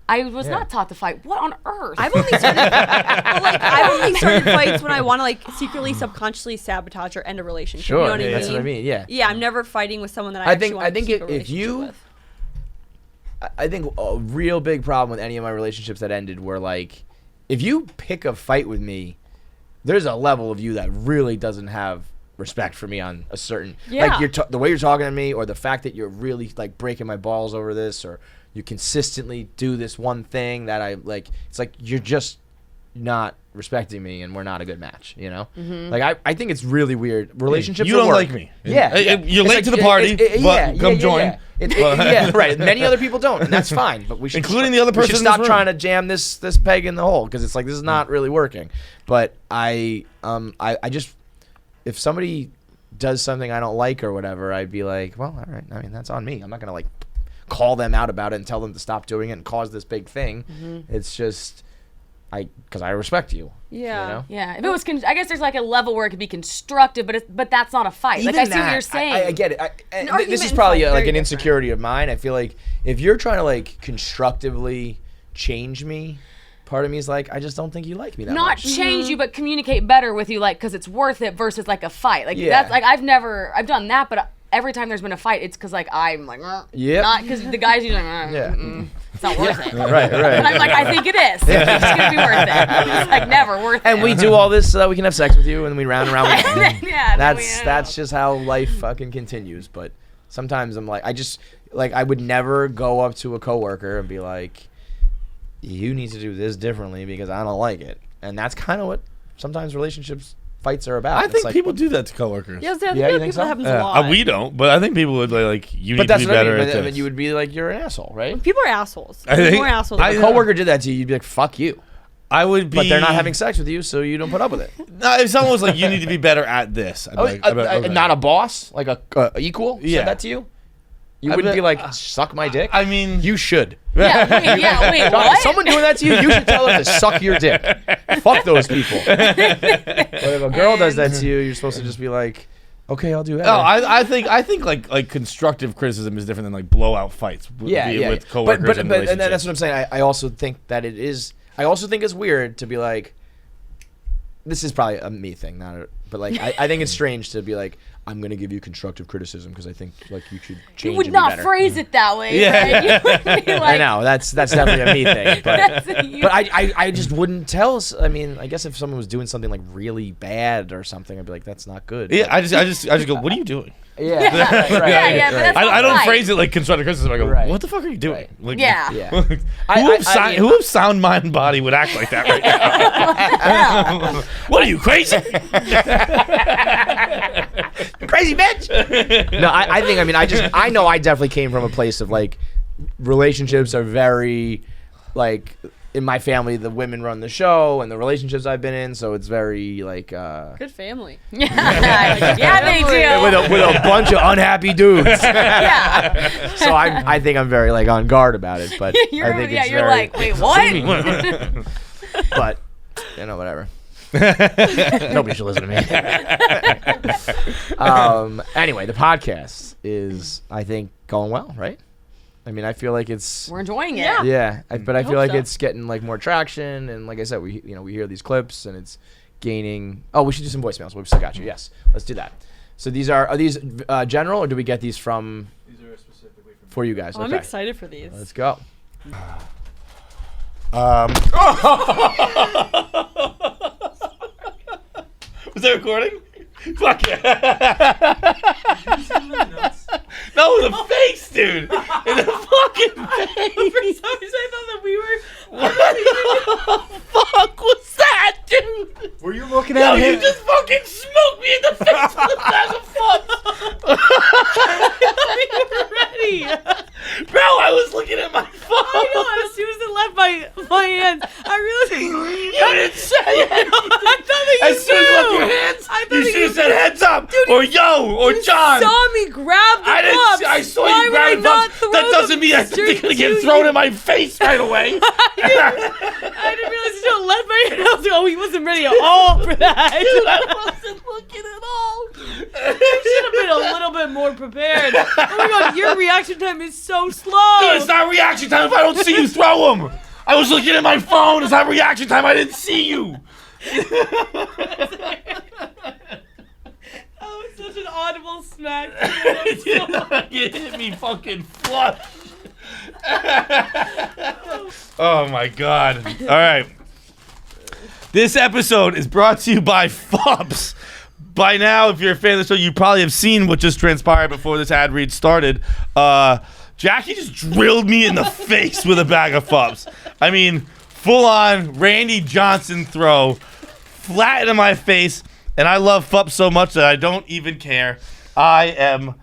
was not taught to fight. What on earth? I've only started, I've only started fights when I want to like secretly, subconsciously sabotage or end a relationship. Sure, You know what I mean? that's what I mean. Yeah. Yeah, I'm never fighting with someone that I I think- actually want I think to keep a if relationship you- with. I think a real big problem with any of my relationships that ended were like, if you pick a fight with me, there's a level of you that really doesn't have respect for me on a certain Yeah. like the way you're talking to me, or the fact that you're really like breaking my balls over this, or you consistently do this one thing that I like. It's like you're just not respecting me, and we're not a good match. You know, like I think it's really weird. Relationships. You at don't work- like me. Yeah, You're It's late to the party, but come join. Yeah. Yeah, right. Many other people don't, and that's fine. But we should, Including the other we should person in this stop room. trying to jam this peg in the hole, because it's like this is not really working. But I just, if somebody does something I don't like or whatever, I'd be like, well, all right. I mean, that's on me. I'm not gonna like call them out about it and tell them to stop doing it and cause this big thing. It's just because I respect you. Yeah. You know? yeah, if it was, I guess there's like a level where it could be constructive, but that's not a fight. Like I see what you're saying. I get it. And argument this is and probably fight, like very an different. insecurity of mine. I feel like if you're trying to like constructively change me, part of me is like, I just don't think you like me that Not much. change you, but communicate better with you, like because it's worth it versus like a fight. Like Yeah. that's like I've done that, but every time there's been a fight, it's because like I'm like, Yep. not because the guys usually like, Yeah. it's not worth it. Right. And I'm like, I think it is. It's gonna be worth it. It's like never worth it. And we do all this so that we can have sex with you, and we round and round. With you. Yeah, then we, That's just how life fucking continues. But sometimes I'm like, I would never go up to a coworker and be like, you need to do this differently because I don't like it. And that's kind of what sometimes fights are about. I It's think like, people do that to coworkers. Yes, Yeah, there you are think people that so? happens a lot. We don't, but I think people would like you But need to that's be what I mean. better But at then this. you would be like, you're an asshole, right? People are assholes. I There's think- more assholes. I- If a coworker did that to you, you'd be like, fuck you. I would be, But they're not having sex with you, so you don't put up with it. No, if someone was like, you need to be better at this, I'd be like, okay. Not a boss, like a equal, Yeah. said that to you? You I'd wouldn't be be like, suck my dick? I mean, You should. wait, If what? someone doing that to you, you should tell them to suck your dick. Fuck those people. But if a girl does that to you, you're supposed to just be like, okay, I'll do that. no, I think like constructive criticism is different than like blowout fights. With coworkers But and that's relationships. what I'm saying. I also think that it is. I also think it's weird to be like. This is probably a me thing, but like I think it's strange to be like, I'm gonna give you constructive criticism because I think like you should change. You would and be not better. phrase it that way. Yeah. Right? You would be like, I know that's definitely a me thing, but You- but I just wouldn't tell. I mean, I guess if someone was doing something like really bad or something, I'd be like, that's not good. Yeah, I just go, what are you doing? yeah, yeah, but that's I don't right. phrase it like constructive criticism. I go, Right. what the fuck are you doing? Like, Yeah. Yeah. Who of sound mind body would act like that right now? What are you, crazy? crazy bitch. No, I think. I mean, I know I definitely came from a place of like relationships are very like in my family. The women run the show, and the relationships I've been in, so it's very like Good family. yeah, they do. with a bunch of unhappy dudes. yeah. So I think I'm very like on guard about it. But You're, I think yeah, it's you're very, like, wait, what? but you know, whatever. Nobody should listen to me. Anyway, the podcast is, I think, going well, right? I mean, I feel like it's We're enjoying it. Yeah. but I feel hope like so. it's getting like more traction, and like I said, we hear these clips, and it's gaining. Oh, we should do some voicemails. We still got you. Yes, let's do that. So these are these general, or do we get these from? These are specifically for you guys. Oh, I'm Okay. excited for these. Let's go. Was that recording? Fuck yeah. No, the face, dude. In the fucking face. I thought that we were. What the fuck was that, dude? Were you looking No, you just fucking smoked me in the face with a bag of fucks. Ready. Bro, I was looking at my phone. I know. As soon as it left my hands, I realized. You didn't say it. I thought that you As soon as you left knew. your hands, I thought you that should have said heads up, or yo, or John. saw me grab the I didn't. cups. I saw Why you would grab I the not cups. throw That doesn't them mean I'm straight gonna to get you? thrown in my face right away. I didn't realize you don't let my hand. I was like, oh, he wasn't ready at all for that. Dude, I wasn't looking at all. You should have been a little bit more prepared. Oh my god, your reaction time is so slow. Dude, it's not reaction time if I don't see you throw them. I was looking at my phone. It's not reaction time. I didn't see you. That was such an audible smack. You hit me fucking flush. Oh my god. All right. This episode is brought to you by Fubs. By now, if you're a fan of the show, you probably have seen what just transpired before this ad read started. Jackie just drilled me in the face with a bag of Fubs. I mean, full on Randy Johnson throw, flat in my face. And I love Fubs so much that I don't even care. I am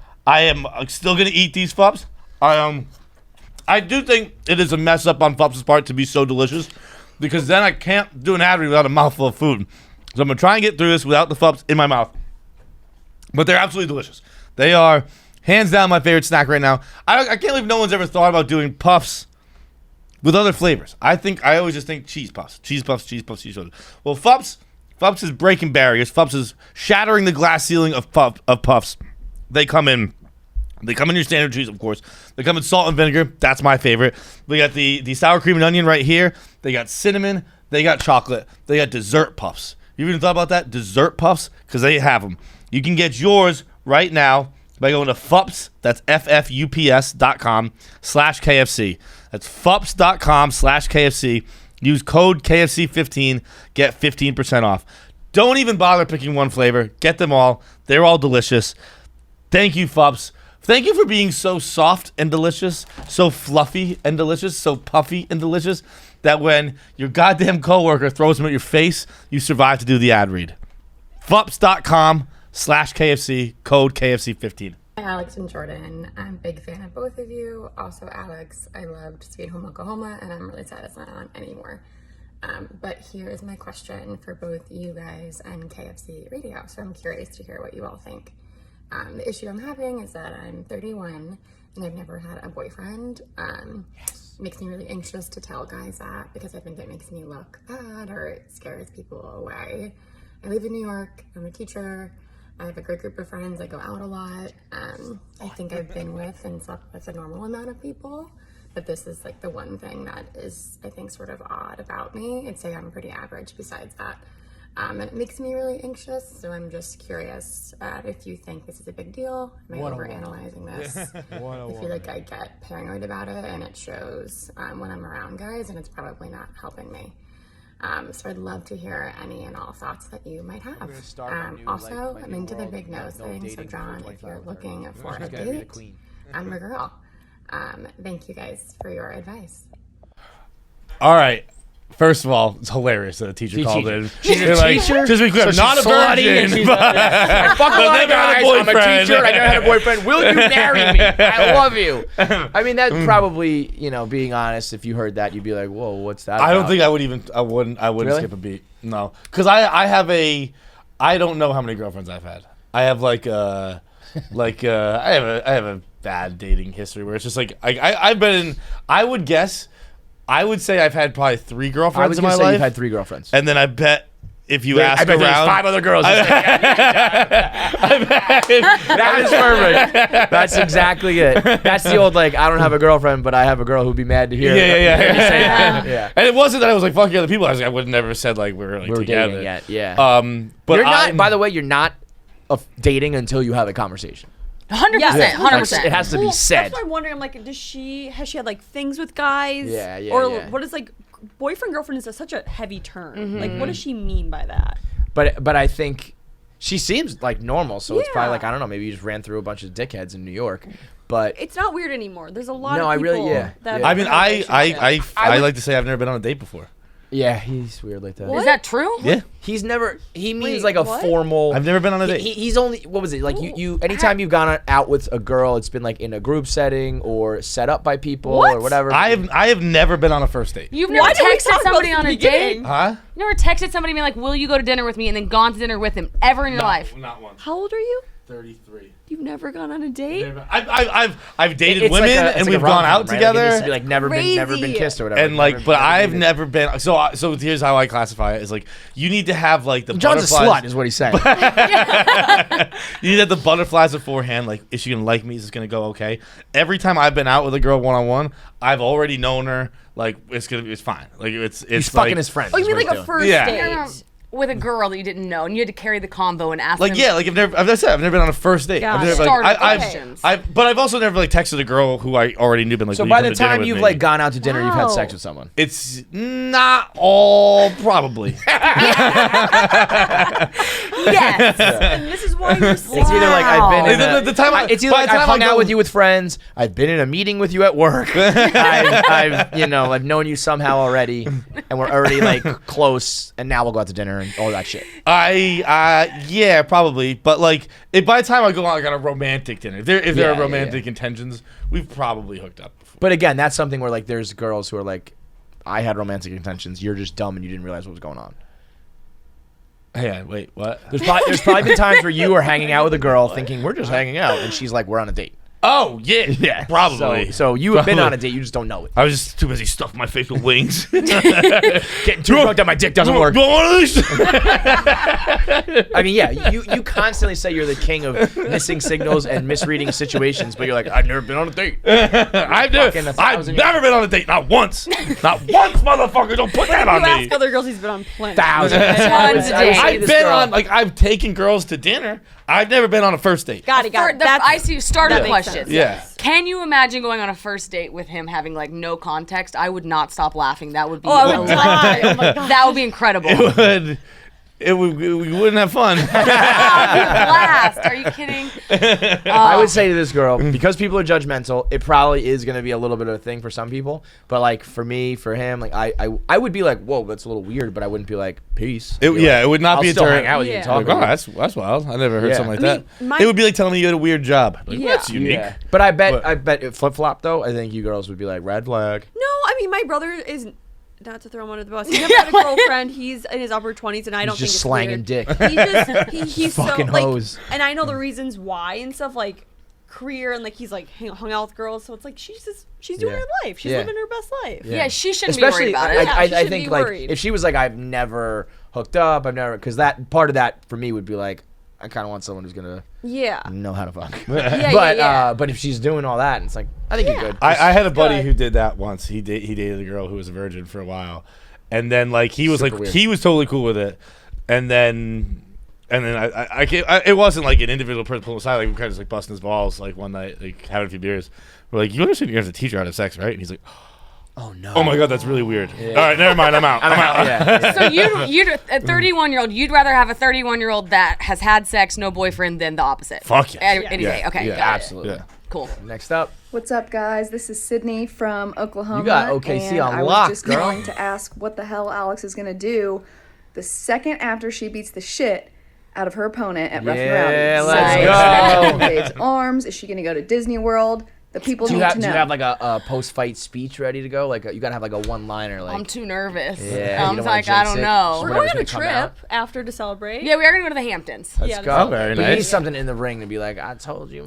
still gonna eat these Fubs. I do think it is a mess up on Fubs' part to be so delicious, because then I can't do an ad read without a mouthful of food. So I'm gonna try and get through this without the Fubs in my mouth. But they're absolutely delicious. They are hands down my favorite snack right now. I can't believe no one's ever thought about doing puffs with other flavors. I always just think cheese puffs. Well, Fubs is breaking barriers. Fubs is shattering the glass ceiling of puffs. They come in your standard cheese, of course. They come in salt and vinegar. That's my favorite. We got the sour cream and onion right here. They got cinnamon. They got chocolate. They got dessert puffs. You even thought about that? Dessert puffs? Because they have them. You can get yours right now by going to Fups. That's FFUPS.com/KFC. That's Fups.com/KFC. Use code KFC15. Get 15% off. Don't even bother picking one flavor. Get them all. They're all delicious. Thank you, Fups. Thank you for being so soft and delicious, so fluffy and delicious, so puffy and delicious, that when your goddamn coworker throws them at your face, you survive to do the ad read. Fups.com/KFC, code KFC15. Hi, Alex and Jordan. I'm a big fan of both of you. Also, Alex, I loved Sweet Home Oklahoma, and I'm really sad it's not on anymore. But here is my question for both you guys and KFC Radio. So I'm curious to hear what you all think. The issue I'm having is that I'm 31 and I've never had a boyfriend. Makes me really anxious to tell guys that, because I think it makes me look bad or it scares people away. I live in New York. I'm a teacher. I have a great group of friends. I go out a lot. I think I've been with and slept with a normal amount of people, but this is like the one thing that is, I think, sort of odd about me. I'd say I'm pretty average besides that. And it makes me really anxious, so I'm just curious if you think this is a big deal. Am I overanalyzing this? I feel like I get paranoid about it, and it shows when I'm around guys, and it's probably not helping me. So I'd love to hear any and all thoughts that you might have. Also, I'm into the big nose thing, so John, if you're looking for a date, I'm your girl. Thank you guys for your advice. All right. First of all, it's hilarious that a teacher called in. She's a They're like, teacher? just to be clear, So not a she's slutty and virgin, she's but I fuck a lot of never had a guys. I'm a boyfriend. teacher. I never had a boyfriend. Will you marry me? I love you. I mean, that probably, being honest, if you heard that, you'd be like, whoa, what's that I don't about? think I wouldn't Really? skip a beat. No. Because I don't know how many girlfriends I've had. I have I have a bad dating history where it's just like, I've been in, I would say I've had probably 3 girlfriends in my life. You've had 3 girlfriends. And then I bet if you ask I bet there's around, 5 other girls. That is perfect. That's exactly it. That's the old like I don't have a girlfriend, but I have a girl who'd be mad to hear. Yeah. Yeah. And it wasn't that I was like fucking other people. I was like, I would have never said like we were like We were together. dating yet. Yeah. But You're not. By the way, you're not dating until you have a conversation. 100%. Yeah. 100%. It has to be said. That's why I'm wondering. I'm like, has she had like things with guys? Yeah, Or yeah. what is like boyfriend girlfriend is such a heavy term. Mm-hmm. Like, what does she mean by that? But I think she seems like normal, so it's probably Yeah. like I don't know. Maybe you just ran through a bunch of dickheads in New York. But It's not weird anymore. There's a lot No, of I people really- yeah. that. Yeah. I mean, I would- like to say I've never been on a date before. yeah, he's weird like that. What? Is that true? Yeah, He's never. He means Wait, like a what? formal. I've never been on a date. He's only. What was it like? You. Anytime you've gone out with a girl, it's been like in a group setting or set up by people or What? whatever. I have never been on a first date. You've never Why did we texted talk about somebody this on at a the date? beginning? Huh? You never texted somebody being like, will you go to dinner with me, and then gone to dinner with him ever in your life? Not once. How old are you? 33. You've never gone on a date? I've dated It's women like a- it's and like a we've gone rom-com, out right? Like, together. it needs to be like never been Crazy. kissed or whatever. And like, Never- but never I've been- never been. So here's how I classify it: is like you need to have like the John's a butterflies. slut, is what he's saying. You need to have the butterflies beforehand. Like, is she gonna like me? Is this gonna go okay? Every time I've been out with a girl one on one, I've already known her. Like, it's fine. Like, it's He's like, fucking his friends. Oh, you is mean what like he's a doing. first Yeah. date? With a girl that you didn't know, and you had to carry the convo and ask Like them. yeah, like I've never been on a first date. Got I've it. never, Starter I've, questions. but I've also never like texted a girl who I already knew. Been like, So "Will you by come the to dinner time with you've me?" like gone out to dinner, you've had Wow. sex with someone. It's not all probably. Yes. And this is why you're It's either like I've been. In The time I- it's either by like the I've time I hung out go- with you with friends. I've been in a meeting with you at work. I've known you somehow already, and we're already like close. And now we'll go out to dinner and all that shit. Yeah, probably. But like, by the time I go on like on a romantic dinner, if there Yeah, are yeah, romantic intentions, we've probably hooked up before. But again, that's something where like there's girls who are like, I had romantic intentions. You're just dumb and you didn't realize what was going on. Hey, wait, what? There's probably been times where you are hanging out with a girl thinking we're just hanging out, and she's like, we're on a date. Oh yeah, probably. So you have been Probably. on a date, you just don't know it. I was just too busy stuffing my face with wings. Getting too drunk that my dick doesn't work. You want one of these? I mean, yeah, you constantly say you're the king of missing signals and misreading situations, but you're like, I've never been on a date. I've Fucking never 1,000 been on a date. Not once. Not once, motherfucker. Don't put that You on me. ask other girls, he's been on plenty. Thousands. Tons of I would dates. say I've this been girl- on I've taken girls to dinner. I've never been on a first date. Got it. I see starter that makes questions. sense. Yeah. Can you imagine going on a first date with him having like no context? I would not stop laughing. That would be Oh, I would die. Oh my god. that would be incredible. We wouldn't have fun. Blast. Are you kidding? I would say to this girl, because people are judgmental, it probably is going to be a little bit of a thing for some people. But like for me, for him, like I would be like, whoa, that's a little weird, but I wouldn't be like, peace. Be like, It would not I'll be a still turn. hang out with you Yeah. and talk. Like, oh, with you. that's wild. I never heard Yeah. something like I mean, that. my- It would be like telling me you had a weird job. Like, Yeah. that's unique. Yeah. But I But- bet flip flop though. I think you girls would be like red flag. No, I mean my brother is not to throw him under the bus. He never had a girlfriend. He's in his upper 20s, and I don't He's think just it's slanging weird. dick. He just he's Fucking so like, hoes. and I know the reasons why and stuff like career and like he's like hung out with girls, so it's like she's doing Yeah. her life. She's Yeah. living her best life. Yeah, she shouldn't Especially, be worried about it. Yeah, I she shouldn't think be like worried. if she was like, I've never hooked up, I've never, because that part of that for me would be like, I kind of want someone who's gonna Yeah. know how to fuck. Yeah, but yeah. but if she's doing all that, it's like I think you're good. I had a buddy good. who did that once. He dated a girl who was a virgin for a while, and then like he was Super like weird. he was totally cool with it, and then it wasn't like an individual person pulling aside. Like we kind of just like busting his balls like one night, like having a few beers. We're like, you understand you have to teach her how to have sex, right? And he's like, oh no. oh my god, that's really weird. All right, never mind, I'm out. I'm out. Yeah. So you'd a 31-year-old, you'd rather have a 31-year-old that has had sex, no boyfriend, than the opposite. Fuck yes. Any Yeah. day. Okay. Yeah. got it. Absolutely. Yeah. Cool. Next up, What's up, guys? This is Sydney from Oklahoma. You got OKC and on I lock, was just girl. calling to ask what the hell Alex is going to do the second after she beats the shit out of her opponent at Rough and Rowdy. Yeah, So, let's is she go. gonna jump in Dave's arms? Is she going to go to Disney World? The people Do you need have to know. like a post-fight speech ready to go? Like you gotta have like a one-liner. Like I'm too nervous. Yeah, you I'm don't wanna like, I jinx don't it. know. We're Whatever's going on a gonna come out. trip after to celebrate. Yeah, we are gonna go to the Hamptons. Let's Yeah, go. Oh, very But you need nice. something in the ring to be like, I told you,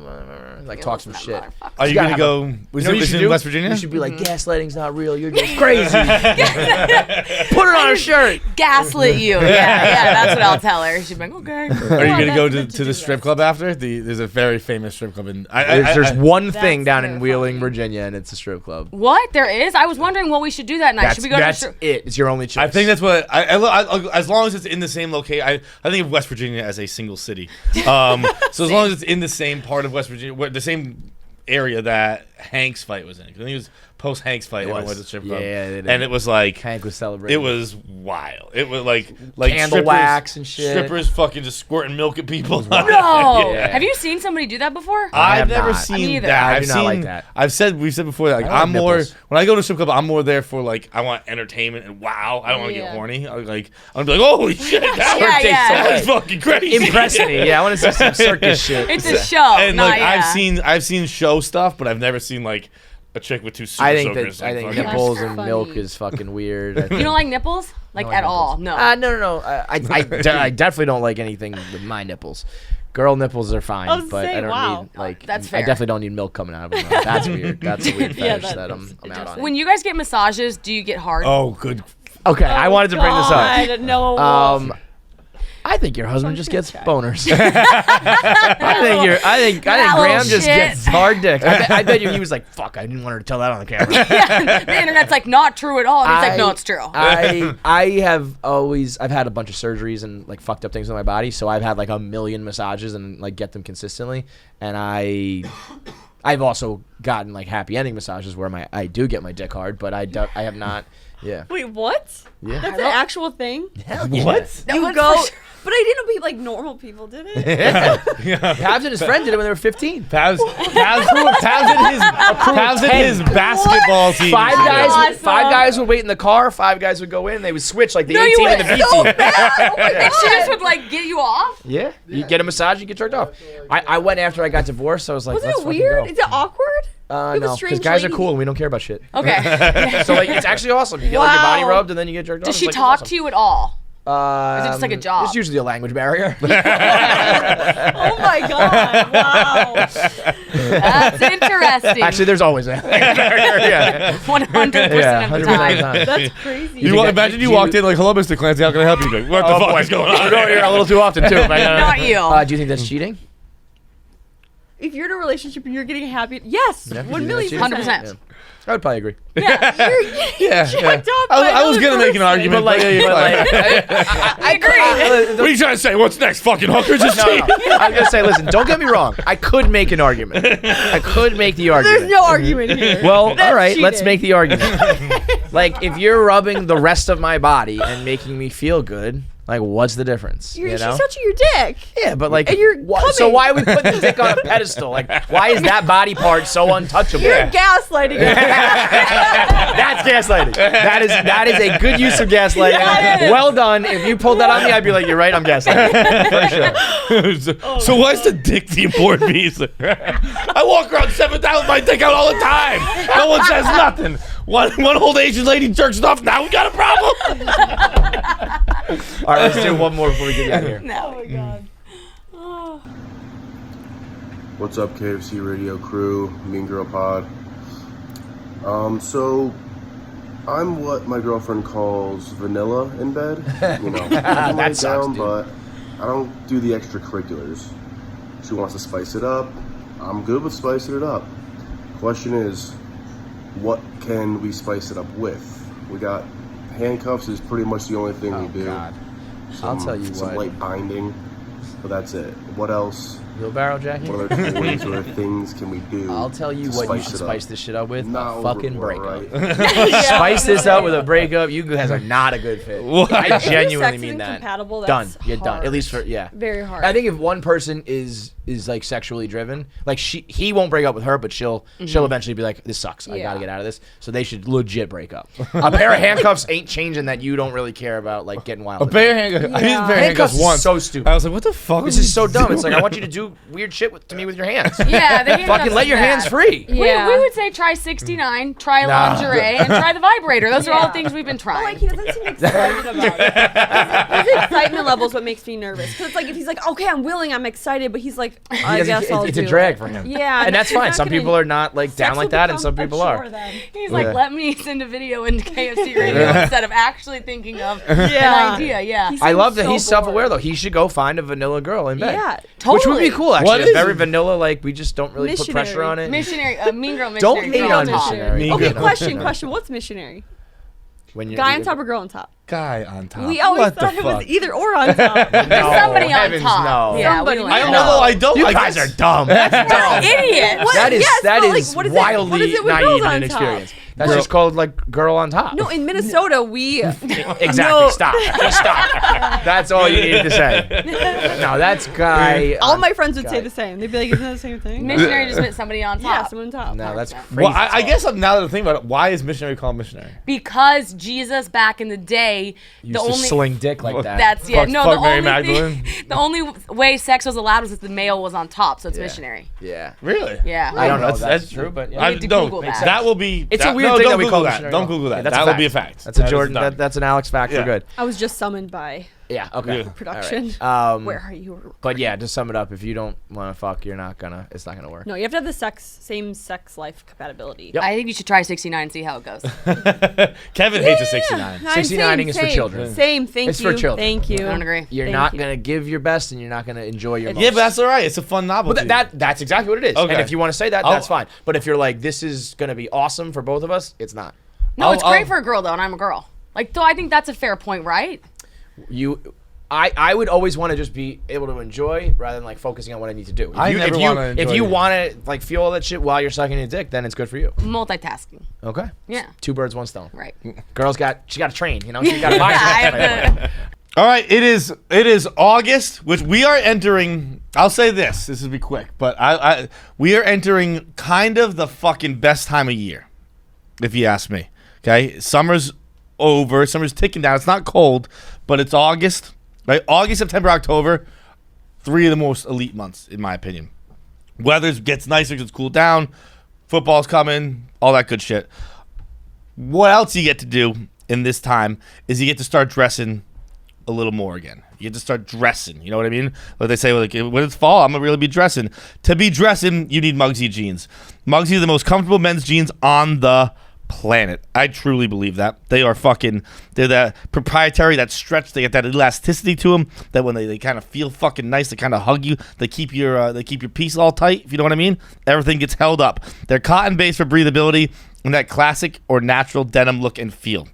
like talk some shit. Are you gotta gonna have go? You Was know what it you should in do? West Virginia? You should be like, gaslighting's not real. You're just crazy. Put it on a shirt. Gaslit you. Yeah, that's what I'll tell her. She'd be like, okay. Are you gonna that's go meant to to the do strip this. club after? There's a very famous strip club in. There's one thing That's down in so Wheeling, funny. Virginia, and it's a strip club. What? There is? I was wondering what we should do that night. Should we go to the That's strip? it. It's your only choice. I think that's what as long as it's in the same location. I think of West Virginia as a single city. So as long as it's in the same part of West Virginia, the same area that Hank's fight was in. 'Cause I think it was post Hank's fight. It Everyone was. went to the strip club. Yeah, they did. and it was like Hank was celebrating. it was wild. It was like Candle strippers, wax and shit. Strippers fucking just squirting milk at people. No. Yeah. Have you seen somebody do that before? I I've have never not. seen Me either. that. I I've do not seen, like that. we've said before that like, I like I'm more nipples. when I go to a strip club, I'm more there for like I want entertainment and wow. I don't want to get Yeah. horny. I'm gonna be like, holy shit, that Yeah, yeah. that was fucking crazy. Impress me. Yeah, I want to see some circus shit. It's a show. And not, like yeah. I've seen show stuff, but I've never seen like a chick with two super I think soakers. that I think fucking- nipples That's and funny. milk is fucking weird. You don't like nipples? Like I like at all? nipples. No. No. I definitely don't like anything with my nipples. Girl nipples are fine, I was but I saying, don't wow. need like. That's I fair. definitely don't need milk coming out of them. That's weird. That's a weird Yeah, fetish that that is I'm out on. When you guys get massages, do you get hard? Oh, good. Okay, I wanted to bring this up. God, no. I think your husband just gets boners. I think That Graham little just shit. gets hard dick. I bet you he was like, "Fuck, I didn't want her to tell that on the camera." Yeah, the internet's like not true at all. And he's like, no, it's true. I've had a bunch of surgeries and like fucked up things in my body, so I've had like a million massages and like get them consistently. And I've also gotten like happy ending massages where I do get my dick hard, but I have not. Yeah. Wait, what? Yeah. That's an actual thing? What? You go. But I didn't know people, like normal people did it. Pabs and his friend did it when they were 15. Pavs and his basketball team. Five did it. guys, awesome. 5 guys would wait in the car. 5 guys would go in. They would switch like the No, A you team and the B wouldn't. team. And she just would like get you off? Yeah, you get a massage, you get jerked off. I went after I got divorced. So I was like, Wasn't let's it fucking weird? go. Is it awkward? You have a No, because strange guys are lady. cool and we don't care about shit. Okay. So like, it's actually awesome. You get like your body Wow. rubbed and then you get jerked off. Does It's, she like, talk awesome. to you at all? Is it just like a job? It's usually a language barrier. Oh my god! Wow. That's interesting. Actually, there's always a language barrier. Yeah, 100% of the 100% of the time. time. That's crazy. You imagine you walked in like, hello, Mr. Clancy, how can I help you? Like, what the fuck is going on? You're going here a little too often too. Not you. Do you think that's cheating? If you're in a relationship and you're getting happy, yes, Yeah, 1 you million think that's percent. cheating? 100%. I would probably agree. Yeah. Checked up by I was another gonna make an person. argument, but I agree. what are you trying to say? What's next? Fucking hookers? Just No. I was gonna say, listen, don't get me wrong. I could make an argument. I could make the argument. There's no argument here. Well, That's all right, let's cheating. make the argument. Like, if you're rubbing the rest of my body and making me feel good, like, what's the difference? She's You know? touching your dick. Yeah, but like, And you're so coming. why are we putting the dick on a pedestal? Like, why is that body part so untouchable? You're gaslighting. That's gaslighting. That is a good use of gaslighting. Yeah, it is. Well done. If you pulled that on me, I'd be like, you're right, I'm gaslighting. For sure. so why is the dick the important piece? I walk around 7,000 with my dick out all the time. No one says nothing. One old Asian lady jerks it off. Now we got a problem. All right, let's do one more before we get out of here. No. Oh my god. What's up, KFC Radio crew, Mean Girl Pod? So I'm what my girlfriend calls vanilla in bed. You know, I can lay That sucks, down, dude. but I don't do the extracurriculars. She wants to spice it up. I'm good with spicing it up. Question is, what can we spice it up with? We got handcuffs is pretty much the only thing we do. God. I'll tell you some what. light binding, but that's it. What else? Wheelbarrow jacket? What other toys or things can we do? I'll tell you to what you spice should it up? spice this shit up with. Not A fucking overboard, breakup. right? Spice this up with a breakup. You guys are not a good fit. I If your genuinely sex mean isn't that. compatible, Done. that's You're done. hard. At least for Very hard. I think if one person is like sexually driven, like he won't break up with her, but she'll eventually be like, this sucks. I gotta Yeah. get out of this. So they should legit break up. A pair of handcuffs ain't changing that you don't really care about like getting wild. A pair of handcuffs. I used a pair of Handcuffs handcuffs is once. so stupid. I was like, what the fuck? This is so dumb. It's like I want you to do do weird shit to me with your hands. Yeah, they hate Fucking us let your bad. hands free. Yeah. We would say try 69, try Nah. lingerie, and try the vibrator. Those are all things we've been trying. Like he doesn't seem excited about it. His excitement level is what makes me nervous. Because it's like if he's like, okay, I'm willing, I'm excited, but he's like, He I doesn't- guess I'll it's a do drag it. for him. Yeah, And that's he's fine. not Some gonna- people are not like Sex down will like that, and become some a people chore are. then. He's Yeah. like, let me send a video into KFC radio instead of actually thinking of Yeah. an idea. Yeah. He's I love that so he's self-aware bored. though. He should go find a vanilla girl in bed. Yeah, Which would be Totally. cool, actually. What A is very it? vanilla, like we just don't really put pressure Missionary. on it. Missionary, mean girl missionary. Don't hate girl on talk. missionary. Mean Okay, girl. question. What's missionary? When you're Guy on top or girl on top? Guy on top. We always what thought the it was fuck? either or on top. There's somebody on heavens top. no. Yeah, Somebody. we don't I know. know. Although I don't. You I guys guess- are dumb. That's dumb. Idiot. What? That is Yes, that but, like, is what is it- what wildly is it with naive girls and on inexperienced. top? That's just called like girl on top. No, in Minnesota, we Exactly. No. Stop. Just stop. That's all you needed to say. No, that's guy. all on my friends would guy. say the same. They'd be like, "Isn't that the same thing?" Missionary just meant somebody on top. Yeah, someone on top. No, that's crazy. Well, I guess now that I think about it, why is missionary called missionary? Because Jesus back in the day, Used the to only sling dick like that. that's yeah Fuck- no fuck the Mary only Magdalene. thing, the only way sex was allowed was if the male was on top, so it's Yeah. missionary. Yeah. Really? Yeah. I don't know if That's that's true, but yeah. I, need to no, Google that. that will be. It's that, a weird no, thing don't that we Google call that. missionary. Don't Google that. Yeah, that's that a will fact. be a fact. That's a That is Jordan. done. That's an Alex fact Yeah. for good. I was just summoned by Yeah. Okay. Yeah. production. All right. Where are you? But yeah, to sum it up, if you don't want to fuck, you're not gonna. It's not gonna work. No, you have to have the same sex life compatibility. Yep. I think you should try 69 and see how it goes. Kevin hates a 69. I'm 69ing is for same. children. Same, thank It's you. for children. Thank you. I don't agree. You're Thank not you. gonna give your best, and you're not gonna enjoy your most. Yeah, but that's all right. It's a fun novelty. Well, that's exactly what it is. Okay. And if you want to say that, I'll- that's fine. But if you're like, this is gonna be awesome for both of us, it's not. No, it's I'll- great for a girl though, and I'm a girl. Like, though I think that's a fair point, right? I would always want to just be able to enjoy rather than like focusing on what I need to do. If I you, never if you, wanna if enjoy you it. want to like feel all that shit while you're sucking your dick, then it's good for you. Multitasking. Okay. Yeah. Two birds, one stone. Right. She got to train. You know, she got to I have to- All right, it is August, which we are entering. I'll say this will be quick, but we are entering kind of the fucking best time of year, if you ask me. Okay, summer's over, summer's ticking down. It's not cold, but it's August, right? August, September, October, 3 of the most elite months in my opinion. Weather gets nicer, gets cooled down, football's coming, all that good shit. What else you get to do in this time is you get to start dressing a little more again. You get to start dressing. You know what I mean? Like they say, like when it's fall, I'm gonna really be dressing. To be dressing, you need Mugsy jeans. Mugsy are the most comfortable men's jeans on the planet. I truly believe that. They're that proprietary, that stretch. They get that elasticity to them. That when they kind of feel fucking nice, they kind of hug you. They keep your piece all tight. If you know what I mean. Everything gets held up. They're cotton based for breathability and that classic or natural denim look and feel.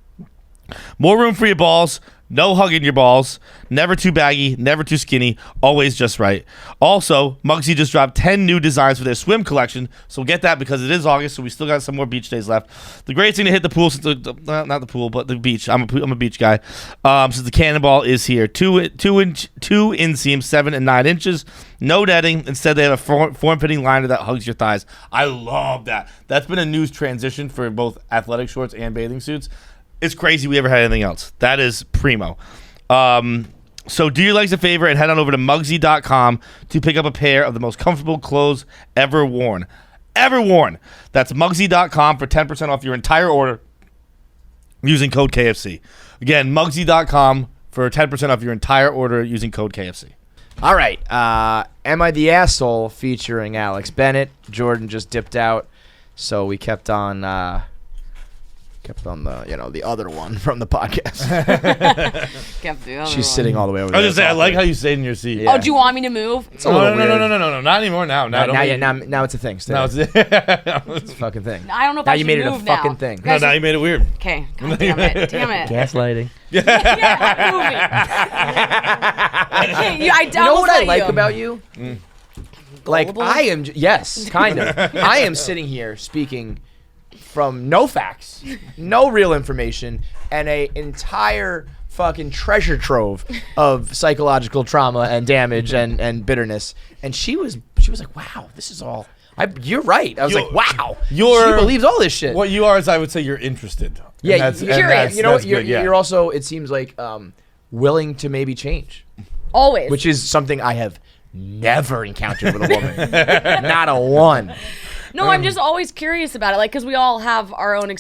More room for your balls. No hugging your balls. Never too baggy. Never too skinny. Always just right. Also, Mugsy just dropped 10 new designs for their swim collection. So get that because it is August, so we still got some more beach days left. The greatest thing to hit the pool, not the pool, but the beach. I'm a beach guy. Since the cannonball is here. 2 inseams, 7 and 9 inches. No netting. Instead, they have a form-fitting liner that hugs your thighs. I love that. That's been a news transition for both athletic shorts and bathing suits. It's crazy we ever had anything else. That is primo. So do your legs a favor and head on over to Mugsy.com to pick up a pair of the most comfortable clothes ever worn. Ever worn. That's Mugsy.com for 10% off your entire order using code KFC. Again, Mugsy.com for 10% off your entire order using code KFC. All right. Am I the Asshole featuring Alex Bennett. Jordan just dipped out, so we kept on the the other one from the podcast. Kept the other She's one. sitting all the way over I there. was just saying, I like how you stayed in your seat. Yeah. Oh, do you want me to move? It's a little weird. No, not anymore now. Now, don't make- now it's a thing. Stay now there. it's It's a fucking thing. I don't know if Now I you should made it a move now. fucking thing. no, now you made it weird. Okay. God damn it. Damn it. Gaslighting. Yeah, I'm moving. I can't. I You know what almost I let like you. about you? Like Gullible? I am, yes, kind of. I am sitting here speaking from no facts, no real information, and a entire fucking treasure trove of psychological trauma and damage and bitterness. And she was like, "Wow, this is all." You're right. I was like, "Wow, she believes all this shit." What you are is, I would say, you're interested. Yeah, And that's curious. You know, that's you're, good, yeah. you're also. It seems like willing to maybe change, Always. which is something I have never encountered with a woman. Not a one. No, I'm just always curious about it, like, because we all have our own.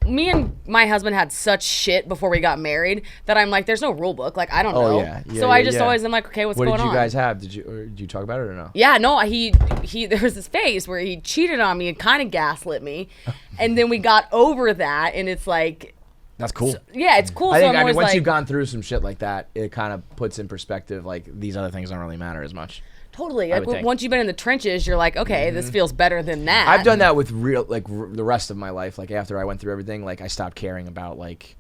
Me and my husband had such shit before we got married that I'm like, there's no rule book. Like, I don't know. Yeah. So I just always am like, okay, what's going on? What did you guys have? Did you talk about it or no? Yeah, no, he there was this phase where he cheated on me and kind of gaslit me, and then we got over that, and it's like. That's cool. Yeah, it's cool. I So mean, once like, you've gone through some shit like that, it kind of puts in perspective, like, these other things don't really matter as much. Totally. I Like, would think. once you've been in the trenches, you're like, okay, this feels better than that. I've done that with the rest of my life. Like, after I went through everything, like, I stopped caring about, like,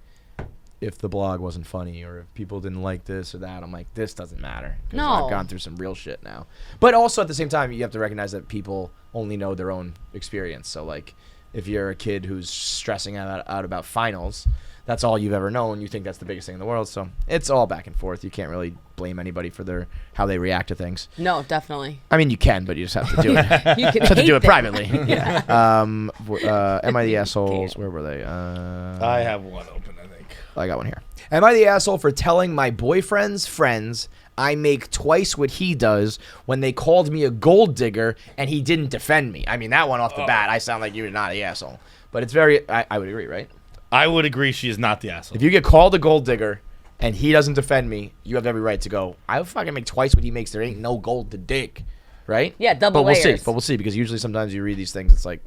if the blog wasn't funny or if people didn't like this or that. I'm like, this doesn't matter. 'Cause No. I've gone through some real shit now. But also, at the same time, you have to recognize that people only know their own experience. So, like, if you're a kid who's stressing out about finals, that's all you've ever known. You think that's the biggest thing in the world. So it's all back and forth. You can't really blame anybody for how they react to things. No, definitely. I mean, you can, but you just have to do it. You can Just have to do it hate them. privately. Yeah. Am I the assholes? Where were they? I have one open, I think. I got one here. Am I the asshole for telling my boyfriend's friends I make twice what he does when they called me a gold digger and he didn't defend me? I mean, that one off the bat, I sound like you're not the asshole. But it's very, I would agree, right? I would agree she is not the asshole. If you get called a gold digger and he doesn't defend me, you have every right to go, I would fucking make twice what he makes. There ain't no gold to dig. Right? Yeah, double but we'll layers. see. But we'll see, because usually sometimes you read these things, it's like,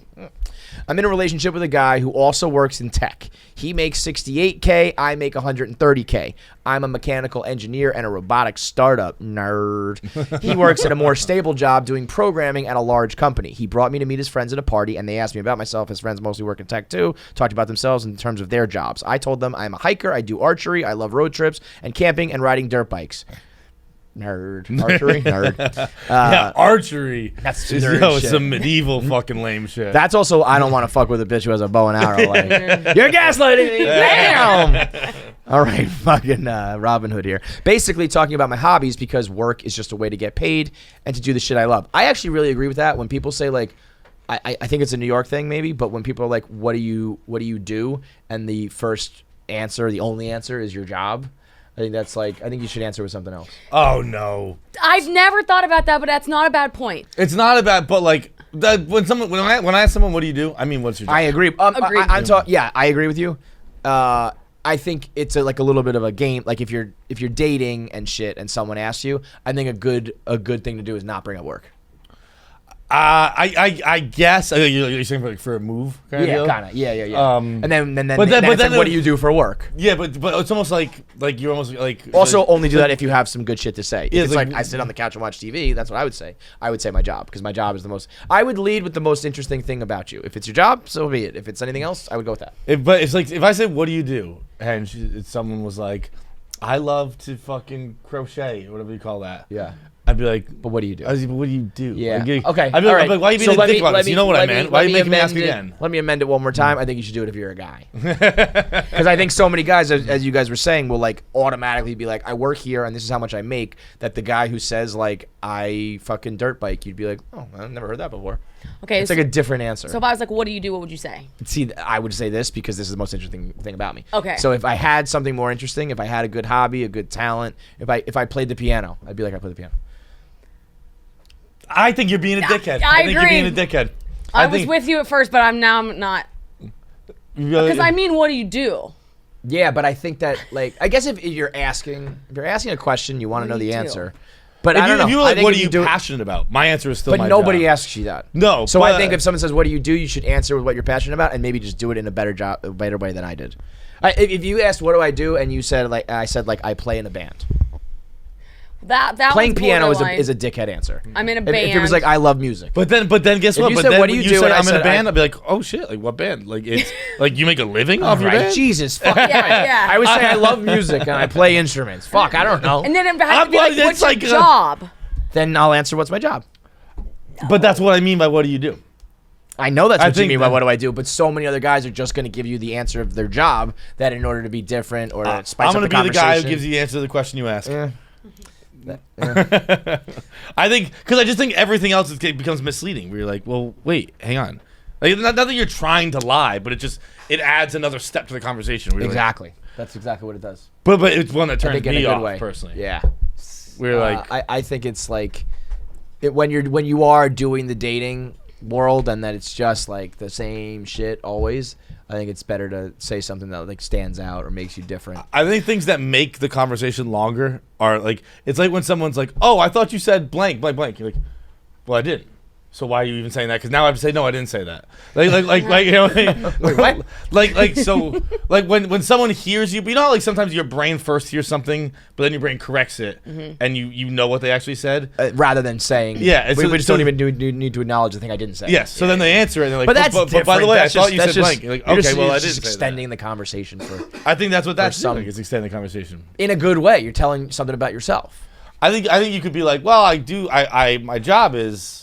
I'm in a relationship with a guy who also works in tech. He makes $68K, I make $130K. I'm a mechanical engineer and a robotics startup nerd. He works at a more stable job doing programming at a large company. He brought me to meet his friends at a party, and they asked me about myself. His friends mostly work in tech too, talked about themselves in terms of their jobs. I told them I'm a hiker, I do archery, I love road trips and camping and riding dirt bikes. Nerd. Archery? Nerd. Yeah, archery. That's Yo, some medieval fucking lame shit. That's also, I don't want to fuck with a bitch who has a bow and arrow. Like, you're gaslighting me. Bam! All right, fucking Robin Hood here. Basically talking about my hobbies, because work is just a way to get paid and to do the shit I love. I actually really agree with that. When people say, like, I think it's a New York thing maybe, but when people are like, what do you do? And the first answer, the only answer is your job. I think you should answer with something else. Oh, no. I've never thought about that, but that's not a bad point. It's not about, but like, when I ask someone, what do you do? I mean, what's your job? I agree. Agreed. I agree with you. I think it's like a little bit of a game. Like if you're dating and shit, and someone asks you, I think a good thing to do is not bring up work. I guess you're saying for a move kind of deal? Kind of. Yeah. And then but then it's like, what do you do for work? Yeah, but it's almost like you're almost like Also, like, only do that if you have some good shit to say. Yeah, If it's like- like I sit on the couch and watch TV, that's what I would say. I would say my job, because my job is the most. I would lead with the most interesting thing about you. If it's your job, so be it. If it's anything else, I would go with that. But it's like if I said, what do you do? And someone was like, I love to fucking crochet or whatever you call that. Yeah. I'd be like, But what do you do? I was like, but what do you do? Yeah. Like, Okay. I'd be all like, right. like, why you So didn't think about this? You know what I meant? Why are you making me ask again? Let me amend it one more time. I think you should do it if you're a guy. Because I think so many guys, as you guys were saying, will like automatically be like, I work here and this is how much I make. That the guy who says like, I fucking dirt bike, you'd be like, oh, I've never heard that before. Okay, It's like a different answer. So if I was like, what do you do? What would you say? See, I would say this because this is the most interesting thing about me. Okay. So if I had something more interesting, if I had a good hobby, a good talent, if I played the piano, I'd be like, I play the piano. I think you're being a dickhead. I think you're agree. being a dickhead. I was with you at first, but I'm not. Because I mean, what do you do? Yeah, but I think that, like, I guess if you're asking a question, you want to know do the you do? answer. But If I don't know. you were I like, think what if are you do it- passionate about? My answer is still But my nobody job. asks you that. No. So I but- think if someone says, "What do you do?" you should answer with what you're passionate about, and maybe just do it in a better way than I did. If you asked, "What do I do?" and you said, like, I said, like, I play in a band. That Playing one's piano borderline. is a dickhead answer. I'm in a If band. it was like, I love music. But then guess If what? you But said, then what do you when do? said And I I'm in a said, band, I'd be like, oh shit, like what band? Like it's like you make a living off your Right, band? Jesus, fuck. yeah. I would say I love music and I play instruments. Fuck, I don't know. And then it has to be I'm- like, it's what's your like, job? Then I'll answer, what's my job? But that's what I mean by what do you do? I know that's I what you think mean by that- what do I do, but so many other guys are just going to give you the answer of their job that in order to be different or spice I'm up gonna the be the conversation. guy who gives you the answer to the question you ask. Yeah. I think because I just think everything else becomes misleading. Where you're like, well, wait, hang on. Like, not that you're trying to lie, but it adds another step to the conversation. Where you're like- Exactly. That's exactly what it does. but it's one that I turns think in a me good off way. personally. Yeah. We're like, I think it's like when you are doing the dating world and that it's just like the same shit always, I think it's better to say something that like stands out or makes you different. I think things that make the conversation longer are like, it's like when someone's like, "Oh, I thought you said blank, blank, blank." You're like, "Well, I didn't. So why are you even saying that?" Because now I have to say, "No, I didn't say that." Like you know, Wait, what? like when someone hears you, but you know, how, like sometimes your brain first hears something, but then your brain corrects it, and you know what they actually said, Rather than saying, Yeah, we just don't even need to acknowledge the thing I didn't say. yes. So then they answer it, and they're like, But that's but by the way, I thought you said just, blank. You're like, you're okay, just, well, I you're didn't just say extending the conversation for that. I think that's what that's some- doing. Is extending the conversation. in a good way. You're telling something about yourself. I think you could be like, well, I my job is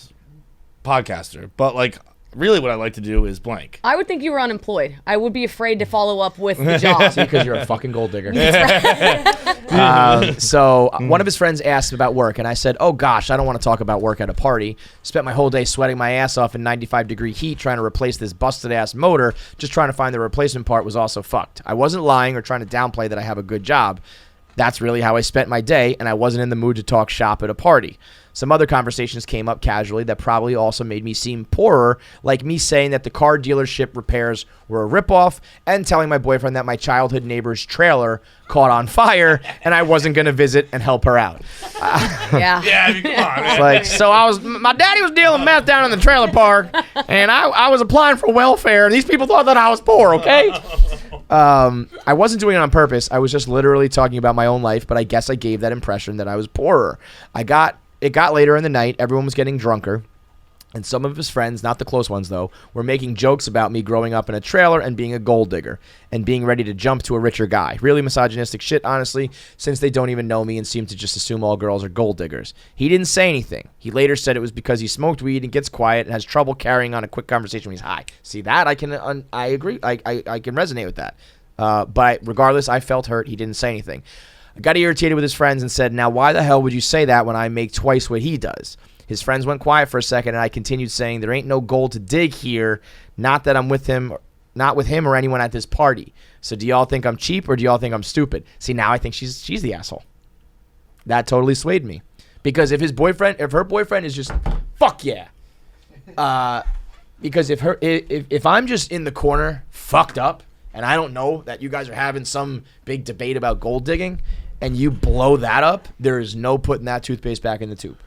podcaster, but like really what I like to do is blank. I would think you were unemployed. I would be afraid to follow up with the job. Because you're a fucking gold digger. That's right. One of his friends asked about work, and I said, "Oh gosh, I don't want to talk about work at a party. Spent my whole day sweating my ass off in 95-degree heat trying to replace this busted-ass motor. Just trying to find the replacement part was also fucked. I wasn't lying or trying to downplay that I have a good job. That's really how I spent my day, and I wasn't in the mood to talk shop at a party. Some other conversations came up casually that probably also made me seem poorer, like me saying that the car dealership repairs were a ripoff and telling my boyfriend that my childhood neighbor's trailer caught on fire and I wasn't going to visit and help her out." Yeah. Yeah, I mean, come on, man. Like, so my daddy was dealing meth down in the trailer park, and I was applying for welfare, and these people thought that I was poor, okay? I wasn't doing it on purpose. I was just literally talking about my own life, but I guess I gave that impression that I was poorer. It got later in the night. Everyone was getting drunker. And some of his friends, not the close ones though, were making jokes about me growing up in a trailer and being a gold digger and being ready to jump to a richer guy. Really misogynistic shit, honestly, since they don't even know me and seem to just assume all girls are gold diggers. He didn't say anything. He later said it was because he smoked weed and gets quiet and has trouble carrying on a quick conversation when he's high. See that? I agree. I can resonate with that. But regardless, I felt hurt. He didn't say anything. I got irritated with his friends and said, "Now why the hell would you say that when I make twice what he does?" His friends went quiet for a second, and I continued saying, "There ain't no gold to dig here. Not that I'm with him, not with him or anyone at this party. So do y'all think I'm cheap or do y'all think I'm stupid?" See, now I think she's the asshole. That totally swayed me, because if her boyfriend is just fuck yeah, because if I'm just in the corner fucked up and I don't know that you guys are having some big debate about gold digging, and you blow that up, there is no putting that toothpaste back in the tube.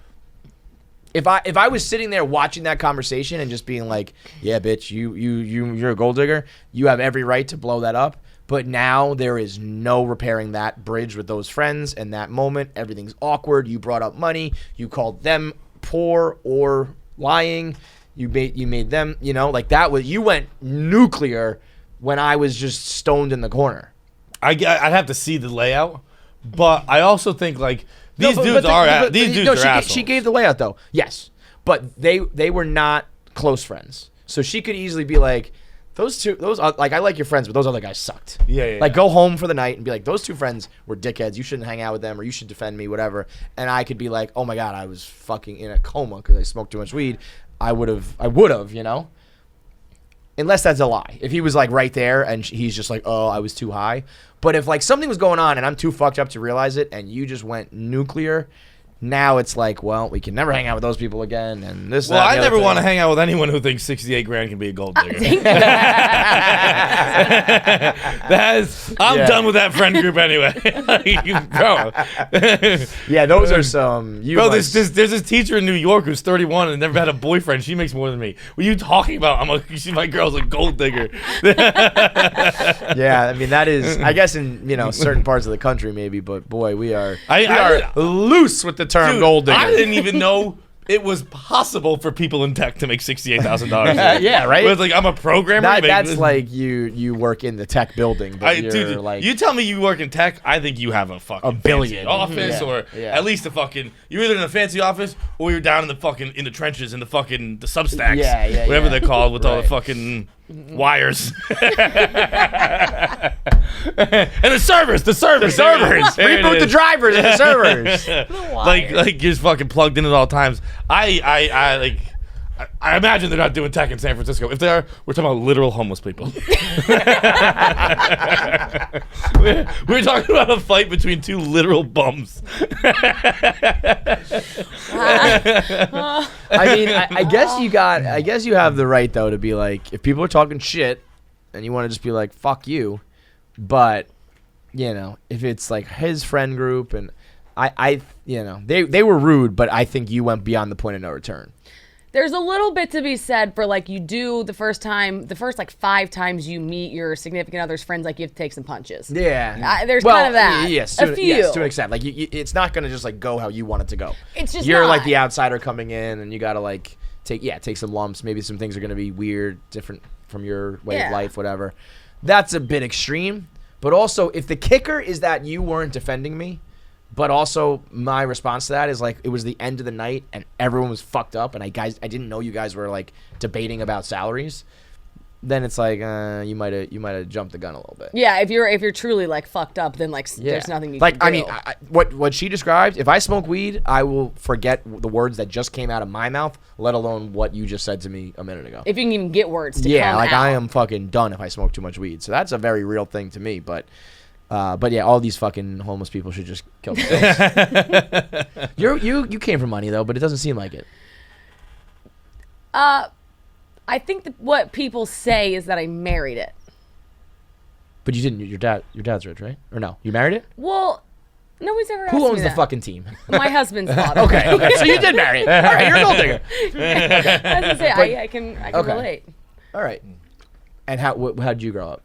If I was sitting there watching that conversation and just being like, "Yeah, bitch, you're a gold digger," you have every right to blow that up. But now there is no repairing that bridge with those friends, and that moment everything's awkward. You brought up money, you called them poor or lying, you made them, like that was, you went nuclear when I was just stoned in the corner. I'd have to see the layout, but I also think like these dudes are assholes. She gave the layout though, yes, but they were not close friends, so she could easily be like, those like, I like your friends, but those other guys sucked. Yeah. Like, go home for the night and be like, those two friends were dickheads. You shouldn't hang out with them, or you should defend me, whatever. And I could be like, oh my god, I was fucking in a coma because I smoked too much weed. I would have, Unless that's a lie. If he was like right there and he's just like, oh, I was too high. But if like something was going on and I'm too fucked up to realize it and you just went nuclear, now it's like, well, we can never hang out with those people again. And this. Well, I never want to hang out with anyone who thinks 68 grand can be a gold digger. I'm done with that friend group anyway. Bro. Yeah, those are some. Bro, there's this teacher in New York who's 31 and never had a boyfriend. She makes more than me. What are you talking about? My girl's a gold digger. Yeah, I mean that is, I guess in certain parts of the country maybe, but boy, we are loose with the term gold digger. I didn't even know it was possible for people in tech to make $68,000. Yeah, right. It's like, I'm a programmer. That's like you work in the tech building, but you're like, you tell me you work in tech, I think you have a fucking billion fancy office, or at least you're either in a fancy office or you're down in the trenches in the substacks, whatever they're called, with all the fucking wires. And the servers. Reboot the drivers and the servers. Like you're just fucking plugged in at all times. I I imagine they're not doing tech in San Francisco. If they are, we're talking about literal homeless people. we're talking about a fight between two literal bums. I mean, I guess you have the right though to be like, if people are talking shit, and you want to just be like, fuck you, but if it's like his friend group and they were rude, but I think you went beyond the point of no return. There's a little bit to be said for like you do the first like 5 times you meet your significant other's friends, like you have to take some punches. Yeah, there's kind of that. Yes, a few. Yes, to an extent. Like it's not gonna just like go how you want it to go. It's just you're not. like the outsider coming in, and you gotta like take some lumps. Maybe some things are gonna be weird, different from your way of life, whatever. That's a bit extreme. But also, if the kicker is that you weren't defending me. But also, my response to that is like it was the end of the night and everyone was fucked up, and I didn't know you guys were like debating about salaries. Then it's like you might have jumped the gun a little bit. Yeah, if you're truly like fucked up, then like there's nothing you can do. I mean, what she described. If I smoke weed, I will forget the words that just came out of my mouth, let alone what you just said to me a minute ago. If you can even get words to come out. I am fucking done if I smoke too much weed. So that's a very real thing to me, but yeah, all these fucking homeless people should just kill themselves. You came from money though, but it doesn't seem like it. I think that what people say is that I married it. But you didn't. Your dad's rich, right? Or no? You married it? Well, nobody's ever asked Who me owns the that. fucking team? My husband's father. Okay. So you did marry it. All right, you're a gold digger. I was gonna say I can relate. All right. And how did you grow up?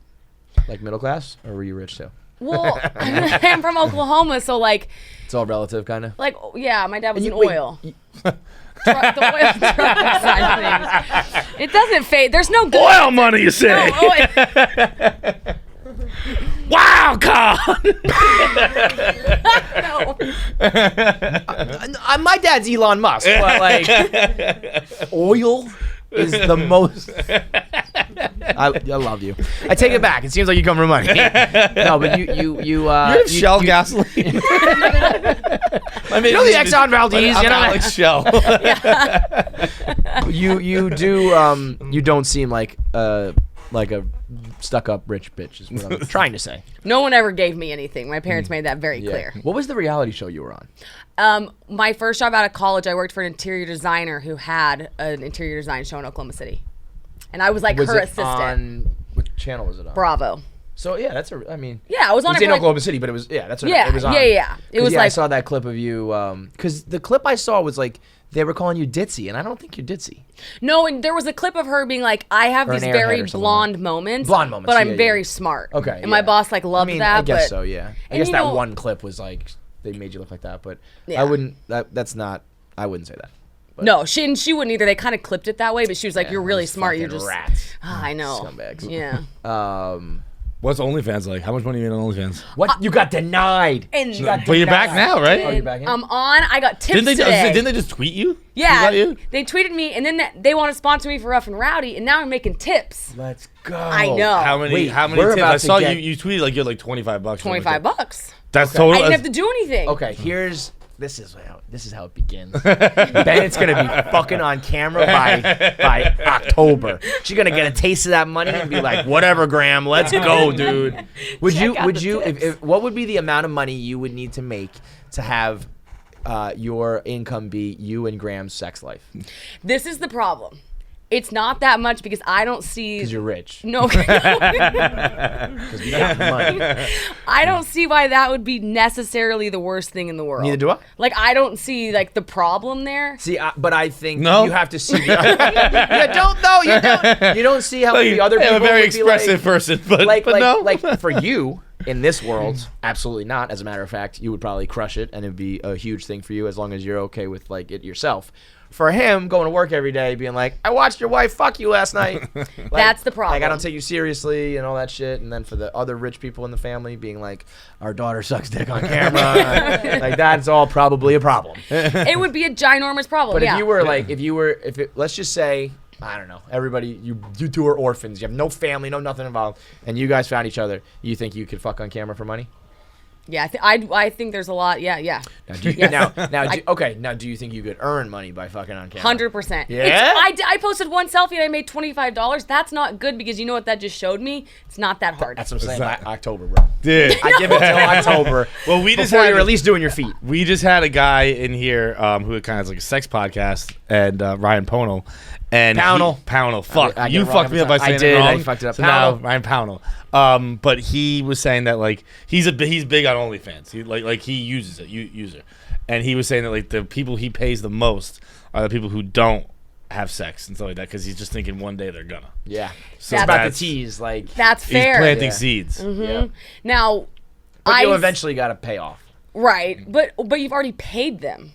Like middle class, or were you rich too? Well, I'm from Oklahoma, so like It's all relative, kind of. Like yeah, my dad was in wait, oil. The oil truck side of things. It doesn't fade. There's no good Oil money, you say? No, Wild card. no. My dad's Elon Musk, but like oil is the most. I love you. I take it back. It seems like you come from money. No, but you have Shell gasoline. You know the Exxon Valdez. You know Alex Shell. You don't seem like a stuck-up rich bitch. Is what I'm trying to say. No one ever gave me anything. My parents made that very clear. What was the reality show you were on? My first job out of college, I worked for an interior designer who had an interior design show in Oklahoma City, and I was like her assistant. What channel was it on? Bravo. So yeah, I was on it. It in Oklahoma City, but it was that's what it was on. Yeah. It was like I saw that clip of you because the clip I saw was like they were calling you ditzy, and I don't think you're ditzy. No, and there was a clip of her being like, I have these very blonde moments, but I'm very smart. Okay, and my boss like loved that. I guess but, so. Yeah, I guess that one clip was like they made you look like that, but I wouldn't. That's not. I wouldn't say that. But. No, she wouldn't either. They kind of clipped it that way, but she was like, "You're really smart. You're just rats." I know. Scumbags. Yeah. What's OnlyFans like? How much money you made on OnlyFans? What? You got denied. But you're back now, right? Oh, you're back in? I'm on. I got tips today. Didn't they just tweet you? Yeah. You? They tweeted me, and then they want to sponsor me for Rough and Rowdy, and now I'm making tips. Let's go. I know. How many we're tips? about I saw to you tweeted like you're like $25. $25. That's total. I didn't have to do anything. Okay, this is how it begins. Bennett's gonna be fucking on camera by October. She's gonna get a taste of that money and be like, "Whatever, Graham, let's go, dude." Would you? If what would be the amount of money you would need to make to have your income be you and Graham's sex life? This is the problem. It's not that much because I don't see. Because you're rich. No. Because you got the money. I don't see why that would be necessarily the worst thing in the world. Neither do I. Like, I don't see like the problem there. See, but I think No? you have to see. You don't see how the other people. I'm a very would be like- expressive person, but no. like for you in this world, absolutely not. As a matter of fact, you would probably crush it, and it'd be a huge thing for you as long as you're okay with like it yourself. For him, going to work every day, being like, "I watched your wife fuck you last night." Like, That's the problem. Like, I don't take you seriously and all that shit. And then for the other rich people in the family, being like, "Our daughter sucks dick on camera," like that's all probably a problem. It would be a ginormous problem. But yeah. let's just say, I don't know, everybody, you two are orphans. You have no family, no nothing involved, and you guys found each other. You think you could fuck on camera for money? Yeah, I think there's a lot. Yeah. Now, do you, now, do you think you could earn money by fucking on camera? 100%. Yeah? I posted one selfie and I made $25. That's not good because you know what that just showed me? It's not that hard. That's what I'm saying. October, bro. Dude. I give it till October. Well, we just before had you're at least doing your feet. We just had a guy in here who kind of has like a sex podcast, and Ryan Pownell. And Pownell. Fuck. You fucked me up by saying it wrong. I fucked it up. So now Ryan Pownell. But he was saying that like he's big on OnlyFans. He like he uses it, user. And he was saying that like the people he pays the most are the people who don't have sex and stuff like that because he's just thinking one day they're gonna. Yeah. So it's about the tease. Like that's fair. He's planting seeds. Mm-hmm. Yeah. Now, but you eventually got to pay off. Right, but you've already paid them.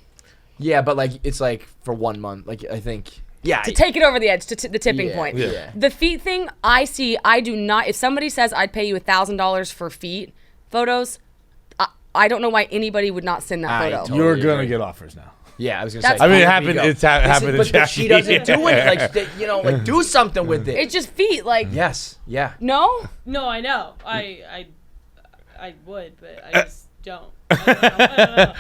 Yeah, but like it's like for 1 month. Like I think. Yeah. To take it over the edge, to the tipping point. Yeah. The feet thing, I do not. If somebody says I'd pay you $1,000 for feet photos, I don't know why anybody would not send that photo. Totally You're gonna get offers now. Yeah, I was gonna say. I mean, it happened. It's happened. But she doesn't do it. Like, like do something with it. It's just feet. Like yes, yeah. No. No, I know. I would, but I just don't. I don't know.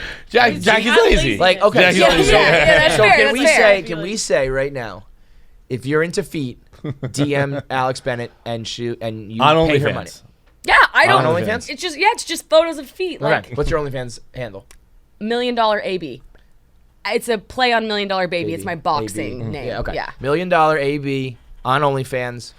Jackie's lazy. Like okay, Jackie's so, lazy. That's fair. Can we say right now, if you're into feet, DM Alex Bennett and you on pay her OnlyFans. money. Yeah, I don't. On OnlyFans? It's just photos of feet. Like Okay. What's your OnlyFans handle? $1 Million AB. It's a play on $1 Million Baby. It's my boxing name. Yeah. Okay. Yeah. $1 Million AB on OnlyFans.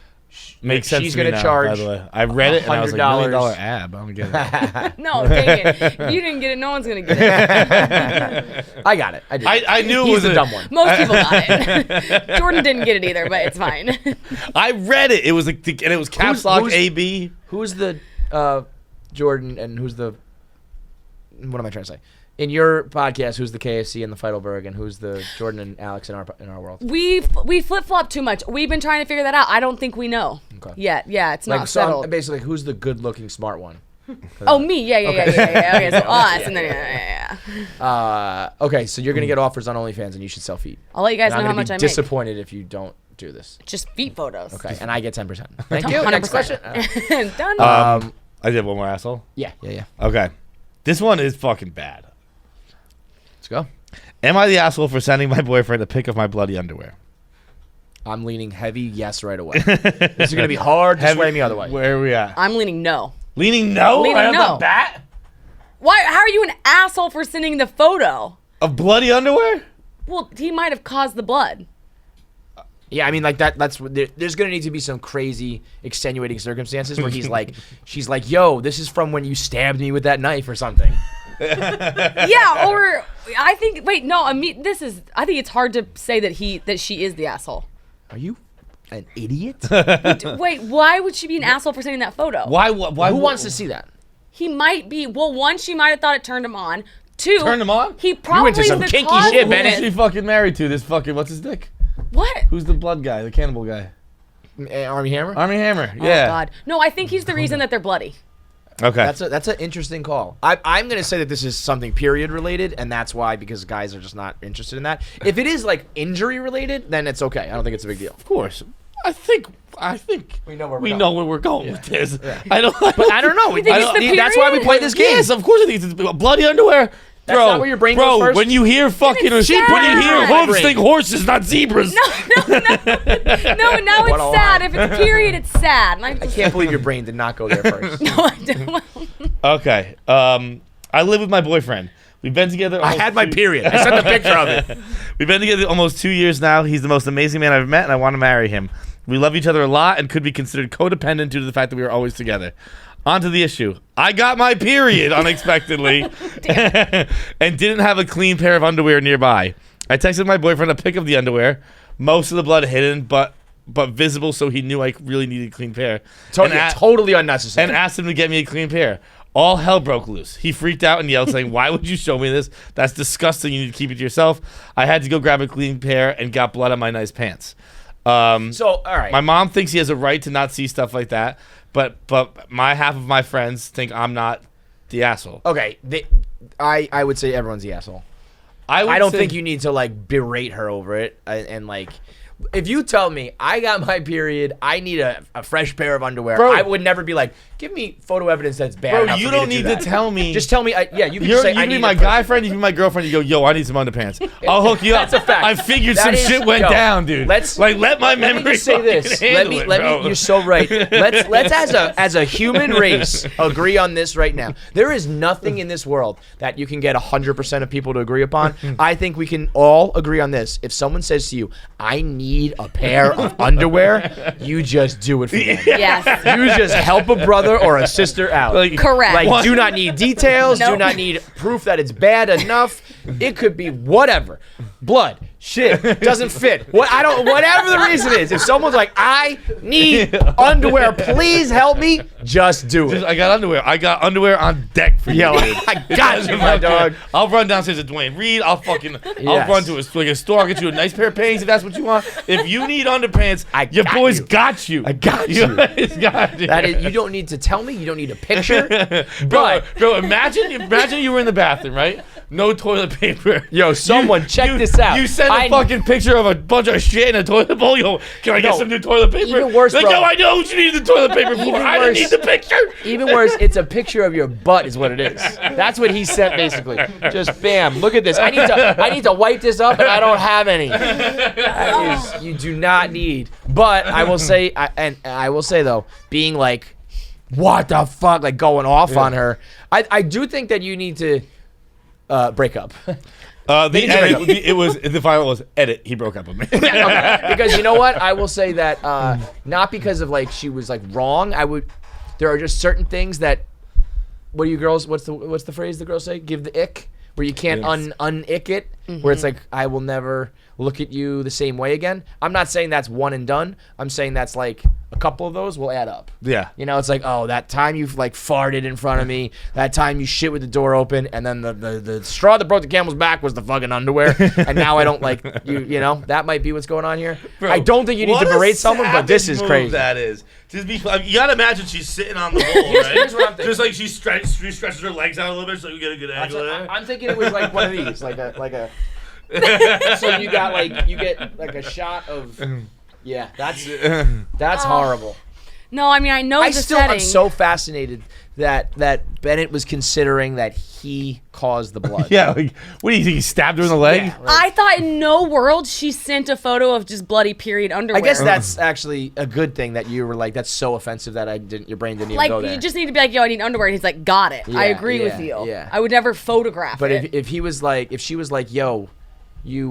Makes sense. She's to me gonna now, charge. By the way, I read it and I was like, $1 million ab. I don't get it. No, dang it. If you didn't get it, no one's gonna get it. I got it. I did. I knew it He's was the dumb one. Most people got it. Jordan didn't get it either, but it's fine. I read it. It was like, and it was caps lock AB. Who's the Jordan and who's the? What am I trying to say? In your podcast, who's the KFC and the Feidelberg, and who's the Jordan and Alex in our world? We flip flop too much. We've been trying to figure that out. I don't think we know. Okay. Yeah, it's not So settled. basically, who's the good-looking smart one? Oh, me? Yeah. Okay, so us, and then yeah. Okay, so you're gonna get offers on OnlyFans, and you should sell feet. I'll let you guys And know how I'm much gonna I be make. disappointed if you don't do this. Just feet photos. Okay, and I get 10%. Thank you. 100%. Next question. Done. I did one more asshole. Yeah. Okay, this one is fucking bad. Let's go. Am I the asshole for sending my boyfriend a pic of my bloody underwear? I'm leaning heavy yes right away. This is gonna be hard to sway me other way. Where are we at? I'm leaning no. Leaning no? Leaning right no. off the bat? Why? How are you an asshole for sending the photo? Of bloody underwear? Well, he might have caused the blood. Yeah, I mean, like that's there's gonna need to be some crazy extenuating circumstances where she's like, yo, this is from when you stabbed me with that knife or something. Yeah, or I think. Wait, no. I think it's hard to say that she is the asshole. Are you an idiot? Wait, why would she be an asshole for sending that photo? Why? Who wants to see that? He might be. Well, one, she might have thought it turned him on. Two, Turned him on? He probably into some the kinky cause shit, of Bennett. Who's it. she fucking married to? This fucking, what's his dick? What? Who's the blood guy? The cannibal guy? Army Hammer. Army Hammer. Oh Yeah. God. No, I think he's the reason that they're bloody. Okay. That's an interesting call. I'm gonna say that this is something period related, and that's why, because guys are just not interested in that. If it is like injury related, then it's okay. I don't think it's a big deal. Of course. I think we know where we're going with this. Yeah. I don't But I don't know. think it's the That's why we period? play this game. Yes, of course I think it's bloody underwear. That's Bro, not where your brain goes first? when you hear fucking it's sheep, when you hear sad. hooves, think horses, not zebras. No, now What it's a sad. lie. If it's period, it's sad. And I can't believe your brain did not go there first. No, I don't. Okay. I live with my boyfriend. We've been together. I had my period. I sent a picture of it. We've been together almost 2 years now. He's the most amazing man I've ever met, and I want to marry him. We love each other a lot and could be considered codependent due to the fact that we are always together. On to the issue. I got my period unexpectedly and didn't have a clean pair of underwear nearby. I texted my boyfriend a pic of the underwear, most of the blood hidden, but visible, so he knew I really needed a clean pair. Totally unnecessary. And asked him to get me a clean pair. All hell broke loose. He freaked out and yelled, saying, "Why would you show me this? That's disgusting. You need to keep it to yourself." I had to go grab a clean pair and got blood on my nice pants. All right. My mom thinks he has a right to not see stuff like that, but my half of my friends think I'm not the asshole. Okay. I would say everyone's the asshole. I don't think you need to like berate her over it and like. If you tell me I got my period, I need a fresh pair of underwear, Bro. I would never be like, Give me photo evidence that's bad. Bro, enough you for me don't to do need to that. tell me. Just tell me. Yeah, you can You just say can I be need my a person. guy friend. You can be my girlfriend. You go, yo, I need some underpants. I'll hook you up. That's a fact. I figured That some is- shit went yo, down, dude. let's- let my Let memory me just say this. Let me. You're so right. Let's as a human race agree on this right now. There is nothing in this world that you can get 100% of people to agree upon. I think we can all agree on this. If someone says to you, "I need a pair of underwear," you just do it for them. Yes. You just help a brother or a sister out. Correct. Like, do not need details. Do Nope. not need proof that it's bad enough. It could be whatever. Blood, shit, doesn't fit. Whatever the reason is. If someone's like, I need underwear, please help me, just do it. I got underwear. I got underwear on deck for you. Yo, dude. I got you, my dog. I'll run downstairs to Dwayne Reed. I'll Yes. run to a store. I'll get you a nice pair of panties if that's what you want. If you need underpants, your got boys you. got you. I got You you. guys got you. That is, you don't need to tell me. You don't need a picture. Bro, imagine you were in the bathroom, right? No toilet paper. Yo, someone check this out. You send a fucking picture of a bunch of shit in a toilet bowl. You go, can I get No, some new toilet paper? even worse, like, bro. yo, I know what you need the toilet paper for. Even I worse. didn't need the picture. Even worse, it's a picture of your butt is what it is. That's what he sent basically. Just bam, look at this. I need to wipe this up and I don't have any. That is, you do not need. But I will say, I will say though, being like, what the fuck, like going off on her. I do think that you need to break up. The final was edit. He broke up with me. Because you know what? I will say that not because of like she was like wrong. There are just certain things that. What do you girls? What's the phrase the girls say? Give the ick, where you can't un-ick it. Where it's like I will never look at you the same way again. I'm not saying that's one and done. I'm saying that's like a couple of those will add up. Yeah. You know, it's like, oh, that time you like farted in front of me, that time you shit with the door open, and then the straw that broke the camel's back was the fucking underwear, and now I don't like you. You know, that might be what's going on here. Bro, I don't think you need to berate someone, but this is savage move crazy. That is. Just be. You gotta imagine she's sitting on the bowl, right? Here's what I'm thinking. Just like she stretches her legs out a little bit, so you get a good angle there. I'm thinking it was like one of these, like a. So you get like a shot of. Yeah, that's horrible. No, I mean I know the setting. I'm so fascinated that Bennett was considering that he caused the blood. Yeah, like, what do you think? He stabbed her in the leg? Yeah, like- I thought in no world she sent a photo of just bloody period underwear. I guess that's actually a good thing that you were like, that's so offensive that your brain didn't even like go there. you just need to be like, yo, I need underwear, and he's like, got it. I Yeah, agree with yeah, you. yeah. I would never photograph But it. if she was like, yo, you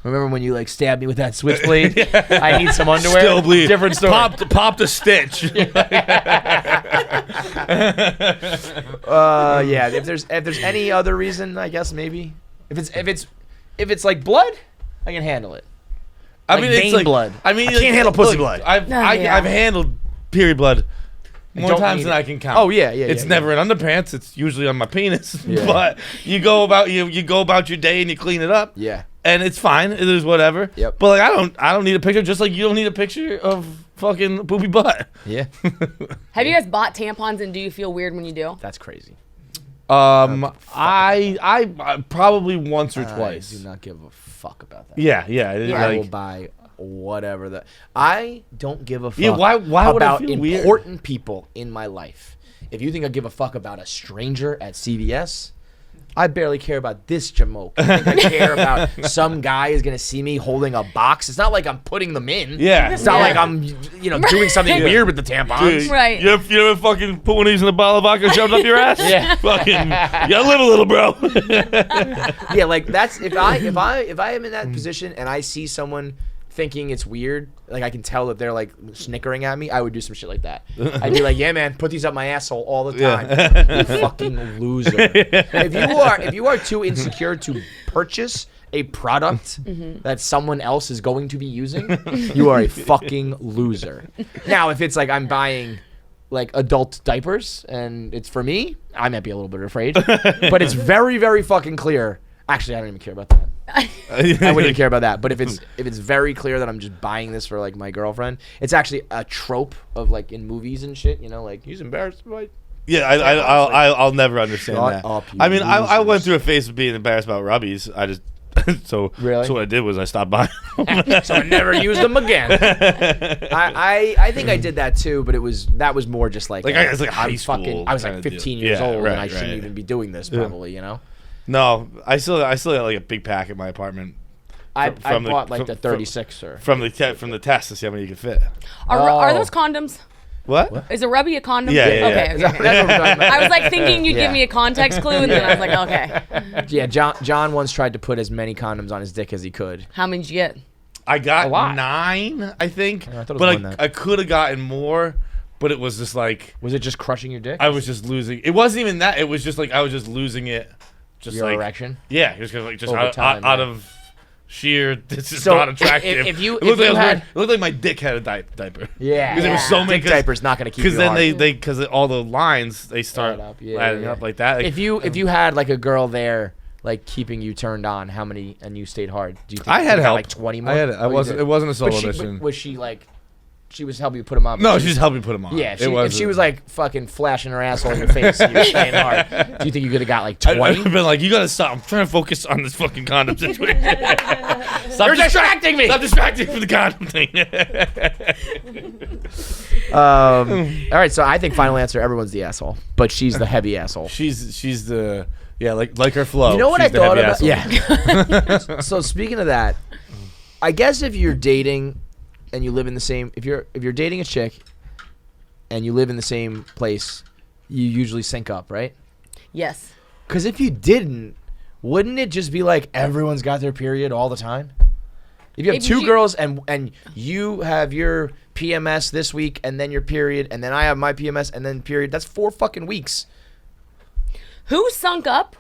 remember when you like stabbed me with that switchblade? I need some underwear. Still bleed. Different story. Popped a stitch. Yeah. If there's any other reason, I guess maybe. If it's like blood, I can handle it. Like vein blood. I mean, I can't handle pussy blood. I've handled period blood more don't times need than it. I can count. Oh, yeah. It's never in underpants. It's usually on my penis. Yeah. But you go about your day and you clean it up. Yeah. And it's fine. It is whatever. Yep. But like I don't need a picture. Just like you don't need a picture of fucking poopy butt. Yeah. Have you guys bought tampons, and do you feel weird when you do? That's crazy. I probably once or twice. I do not give a fuck about that. Yeah. I will buy whatever I don't give a fuck Yeah, why would I about feel weird? important people in my life. If you think I give a fuck about a stranger at CVS, I barely care about this jamoke. I think I care about some guy is gonna see me holding a box. It's not like I'm putting them in. Yeah. It's not like I'm doing something weird with the tampons. Dude, Right. You ever fucking put one of these in a bottle of vodka and shoved it up your ass? Yeah. Fucking, you gotta live a little, bro. Yeah, like that's if I am in that position and I see someone thinking it's weird, like I can tell that they're like snickering at me, I would do some shit like that. I'd be like, yeah, man, put these up my asshole all the time. You fucking loser. If you are too insecure to purchase a product that someone else is going to be using, you are a fucking loser. Now, if it's like I'm buying like adult diapers and it's for me, I might be a little bit afraid. But it's very, very fucking clear. Actually, I don't even care about that. I wouldn't even care about that. But if it's very clear that I'm just buying this for like my girlfriend, it's actually a trope of like in movies and shit. You know, like he's embarrassed by. Yeah, I'll never understand Shut that. up, you I mean, I went losers. through a phase of being embarrassed about rubbies. I just So Really? so what I did was I stopped buying. So I never used them again. I think I did that too, but that was more just like I was like I'm high school I was like kinda 15 deal. years Yeah, old right, and I shouldn't right. even be doing this probably, you know. No, I still got like a big pack in my apartment. I from the- bought like from- the 36 or From the test to see how many you can fit. Are Oh. those condoms? What? Is a rubby a condom? Yeah, yeah, Okay. yeah. okay. That's what we're talking about. I was like thinking you'd Yeah. give me a context clue, and then I was like, okay. Yeah, John once tried to put as many condoms on his dick as he could. How many did you get? I got A lot. 9, I think. I thought it was more but than that. I could have gotten more, but it was just like Was it just crushing your dick? I was just losing. It wasn't even that. It was just like I was just losing it. Just Your like erection? Yeah, just like just Over out, time, out yeah. of sheer. This is So, not attractive. if you- it looked, if you like, had- it looked like my dick had a diaper. Yeah. Because it was so many. Dick diaper's not gonna keep you Because then hard. they because all the lines they start Add up, yeah, adding yeah. up like that. Like, If you had like a girl there like keeping you turned on, how many and you stayed hard? Do you think I you had got, help. like 20 more? I had. Oh, you did? It wasn't a solo But mission. was she like she was helping you put them up? No, she just helped me put them on. Yeah, It if she was like fucking flashing her asshole in your face and you were staying hard, do you think you could have got like I'd 20? been like, you gotta stop. I'm trying to focus on this fucking condom situation. Stop You're distracting me. Stop distracting from the condom thing. All right, so I think final answer, everyone's the asshole, but she's the heavy asshole. she's the like her flow. You know what she's I the thought heavy about? asshole. Yeah. So speaking of that, I guess if you're dating and you live in the same, if you're dating a chick and you live in the same place, you usually sync up, right? Yes. Because if you didn't, wouldn't it just be like everyone's got their period all the time? If you have If two you- girls and you have your PMS this week and then your period and then I have my PMS and then period, that's 4 fucking weeks. Who sunk up?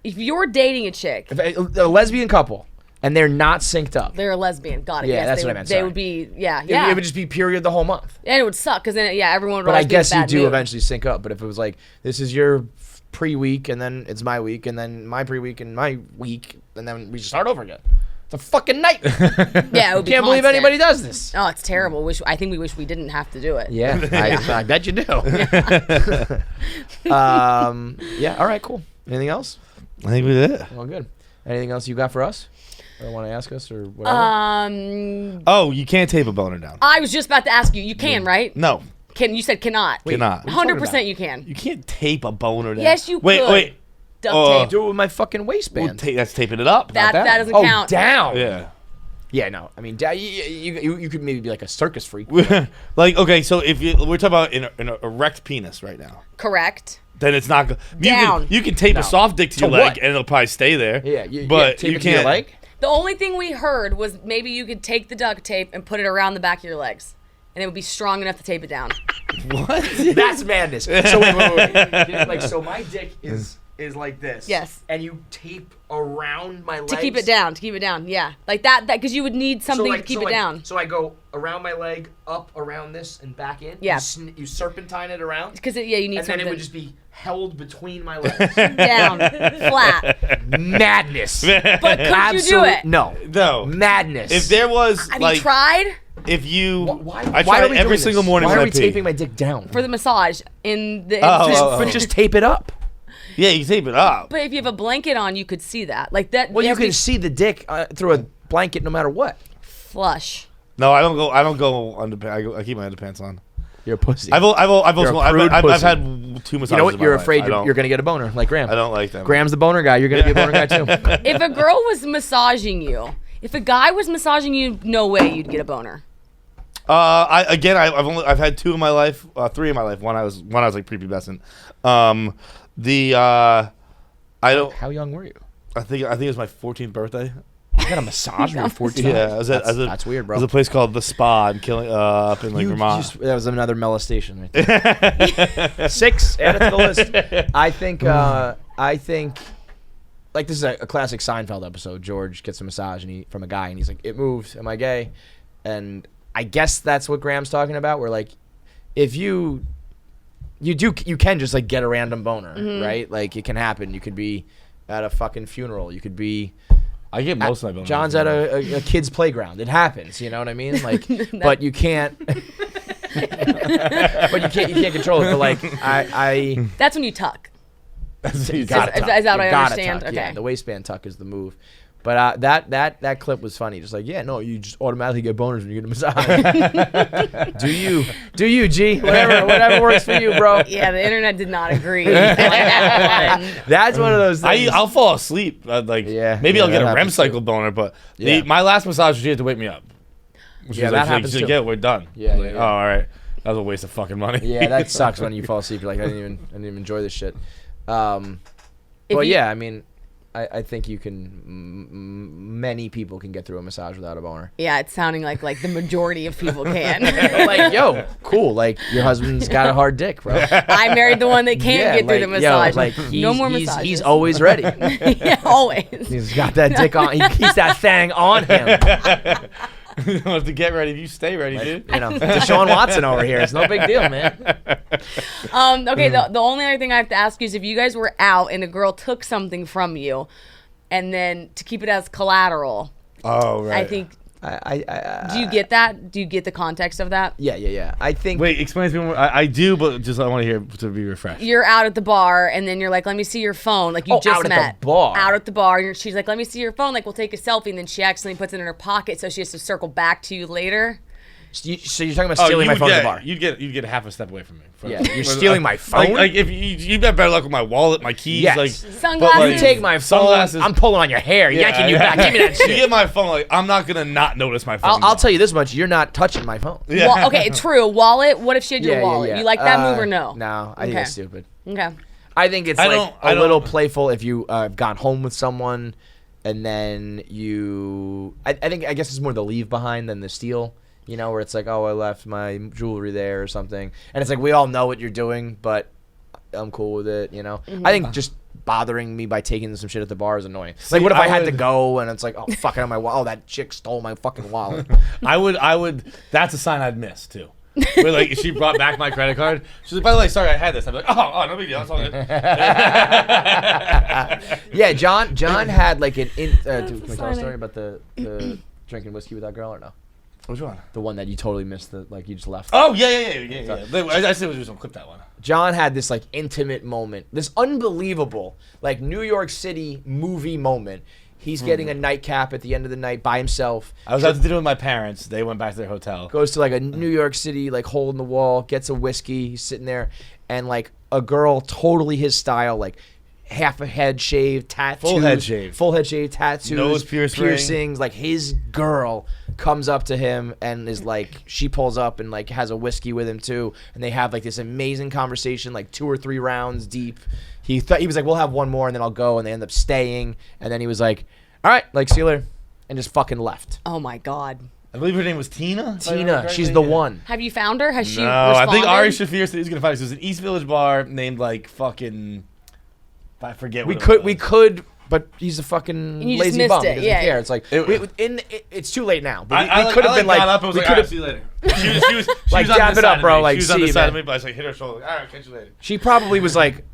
If you're dating a chick, If a lesbian couple and they're not synced up, they're a lesbian. Got it. Yeah, yes, that's they what I would, meant, They sorry. would be, yeah, it, yeah. it would just be period the whole month. And it would suck because then, yeah, everyone would But I always be in a guess you bad do mood. eventually sync up. But if it was like, this is your pre-week, and then it's my week, and then my pre-week, and my week, and then we just start over again. It's a fucking night. Yeah, it would be Can't believe constant. anybody does this. Oh, it's terrible. I think we wish we didn't have to do it. Yeah, I bet you do. Yeah, all right, cool. Anything else? I think we did it. Well, good. Anything else you got for us? Or want to ask us or whatever? Oh, you can't tape a boner down. I was just about to ask you. You can, right? No, Can you said cannot? cannot. 100% you can. You can't tape a boner down. Yes, you wait, could. Wait, Duct tape. Do it with my fucking Well, waistband. that's taping it up. That not down. doesn't Oh, count. down. Yeah. Yeah, no. I mean, you could maybe be like a circus freak. Like, okay, so if we're talking about an erect penis right now, Correct. then it's not. Down. You can tape No. a soft dick to your To leg, what? and it'll probably stay there. Yeah, but tape you it to your can't. leg? The only thing we heard was maybe you could take the duct tape and put it around the back of your legs, and it would be strong enough to tape it down. What? That's madness. So wait. Like, so my dick is like this. Yes. And you tape around my legs To keep it down. To keep it down. Yeah. Like that because you would need something to keep it down. So I go around my leg, up around this, and back in. Yeah. You serpentine it around. Because yeah, you need And then something it would just be held between my legs. down, flat. Madness. But could you do it? No. No. Madness. If there was Have like, you tried if you, Why I are try we every doing single this? morning Why when are I we pee. taping my dick down? for the massage in the? Oh. But just tape it up. Yeah, you tape it up. But if you have a blanket on, you could see that. Like that. Well, you has to can be see the dick through a blanket no matter what. flush. No, I don't go underpants. I keep my underpants on. You're a pussy. I've You're a prude I've pussy. had 2 massages. You know what? in my You're life. afraid I don't- you're going to get a boner, like Graham. I don't like them. Graham's the boner guy. You're going to be a boner guy too. If a girl was massaging you, if a guy was massaging you, no way you'd get a boner. I've had 2 in my life, 3 in my life. One I was like prepubescent. I don't. How young were you? I think it was my 14th birthday. You got a massage when you were 14? Yeah, I was at, That's weird, bro. There's a place called the Spa in up in like Vermont. That was another molestation right there. 6, add it to the list. I think, like this is a classic Seinfeld episode. George gets a massage from a guy, and he's like, "It moves. Am I gay?" And I guess that's what Graham's talking about. Where like, if you can just like get a random boner, right? Like it can happen. You could be at a fucking funeral. You could be. I get most of my boners. John's at a kid's playground. It happens. You know what I mean? Like, but you can't. But you can't control it. But like, I That's when you tuck. you gotta tuck. is that what You I gotta understand? tuck. Okay. Yeah, the waistband tuck is the move. But that clip was funny. Just like, yeah, no, you just automatically get boners when you get a massage. Do you, G? Whatever works for you, bro. Yeah, the internet did not agree. on that one. That's one of those things. I'll fall asleep. Maybe I'll get that a REM happens cycle boner, but Yeah. my last massage, she had to wake me up. She Yeah, was that like, happens she's too. like, yeah, we're done. Yeah, I was yeah, like, yeah. Oh, all right. That was a waste of fucking money. Yeah, that sucks when you fall asleep. You're like, I didn't even enjoy this shit. But you- yeah, I mean, I think you can. Many people can get through a massage without a boner. Yeah, it's sounding like the majority of people can. Like, yo, cool. Like, your husband's got a hard dick, bro. I married the one that can't get through the massage. No more massages. He's always ready. Yeah, always. He's got that dick on. He keeps that thing on him. You don't have to get ready. You stay ready, dude. You know, Deshaun Watson over here. It's no big deal, man. Okay, the only other thing I have to ask you is if you guys were out and a girl took something from you, and then to keep it as collateral, Oh, right. I think. Do you get that? Do you get the context of that? Yeah. I think. Wait, explain to me more. I do, but just I want to hear to be refreshed. You're out at the bar, and then you're like, "Let me see your phone." Like you just out met. at the bar. Out at the bar, and she's like, "Let me see your phone." Like we'll take a selfie, and then she accidentally puts it in her pocket, so she has to circle back to you later. So you're talking about stealing my phone at the bar? You'd get half a step away from me. Yeah, you're stealing my phone? Like if you got better luck with my wallet, my keys. Yes. Like Sunglasses. but, You take my phone. Sunglasses. I'm pulling on your hair, yanking you back. Give me that shit. You get my phone. Like I'm not gonna not notice my phone. I'll tell you this much: you're not touching my phone. Yeah. Okay, true. Wallet. What if she had your wallet? Yeah. You like that move or no? No, I think it's stupid. Okay. I think it's I like don't- a I don't- little playful if you have gone home with someone, and then you. I guess it's more the leave behind than the steal. You know, where it's like, oh, I left my jewelry there or something, and it's like we all know what you're doing, but I'm cool with it. You know, I think just bothering me by taking some shit at the bar is annoying. Like, what if I had to go and it's like, oh, fuck it, on my wallet. Oh, that chick stole my fucking wallet. I would. That's a sign I'd miss too. Where like if she brought back my credit card, she's like, by the way, sorry, I had this. I'd be like, oh, no big deal. It's all good. Yeah, John had like an. Can we tell a story about the drinking whiskey with that girl or no? Which one? The one that you totally missed. Like you just left. Oh yeah. I said we was gonna clip that one. John had this like intimate moment, this unbelievable like New York City movie moment. He's getting a nightcap at the end of the night by himself. I was out to dinner with my parents. They went back to their hotel. Goes to like a New York City like hole in the wall, gets a whiskey. He's sitting there, and like a girl, totally his style, like half a head shaved, tattoos, Full head shaved. full head shaved, tattoos, Nose piercing. piercings. Like his girl comes up to him and is like, she pulls up and like has a whiskey with him too, and they have like this amazing conversation, like 2 or 3 rounds deep. He was like, we'll have one more and then I'll go, and they end up staying, and then he was like, all right, like see you later, and just fucking left. Oh my God. I believe her name was Tina. if I remember Tina, correctly. she's the Yeah. one. Have you found her? Has she No, I think responded? Ari Shafir said he's gonna find us. It was an East Village bar named like fucking. I forget. We what it could, was. but he's a fucking You just lazy missed bum. it, He doesn't yeah. care. It's like it's too late now. But we I could have been got like, up and was we like, could "Alright, have. see you later. She was Like, on dap this it up, side bro, of me. like, she was on see the you, side of man. me, but I was like, hit her shoulder. All right, catch you later. She probably was like,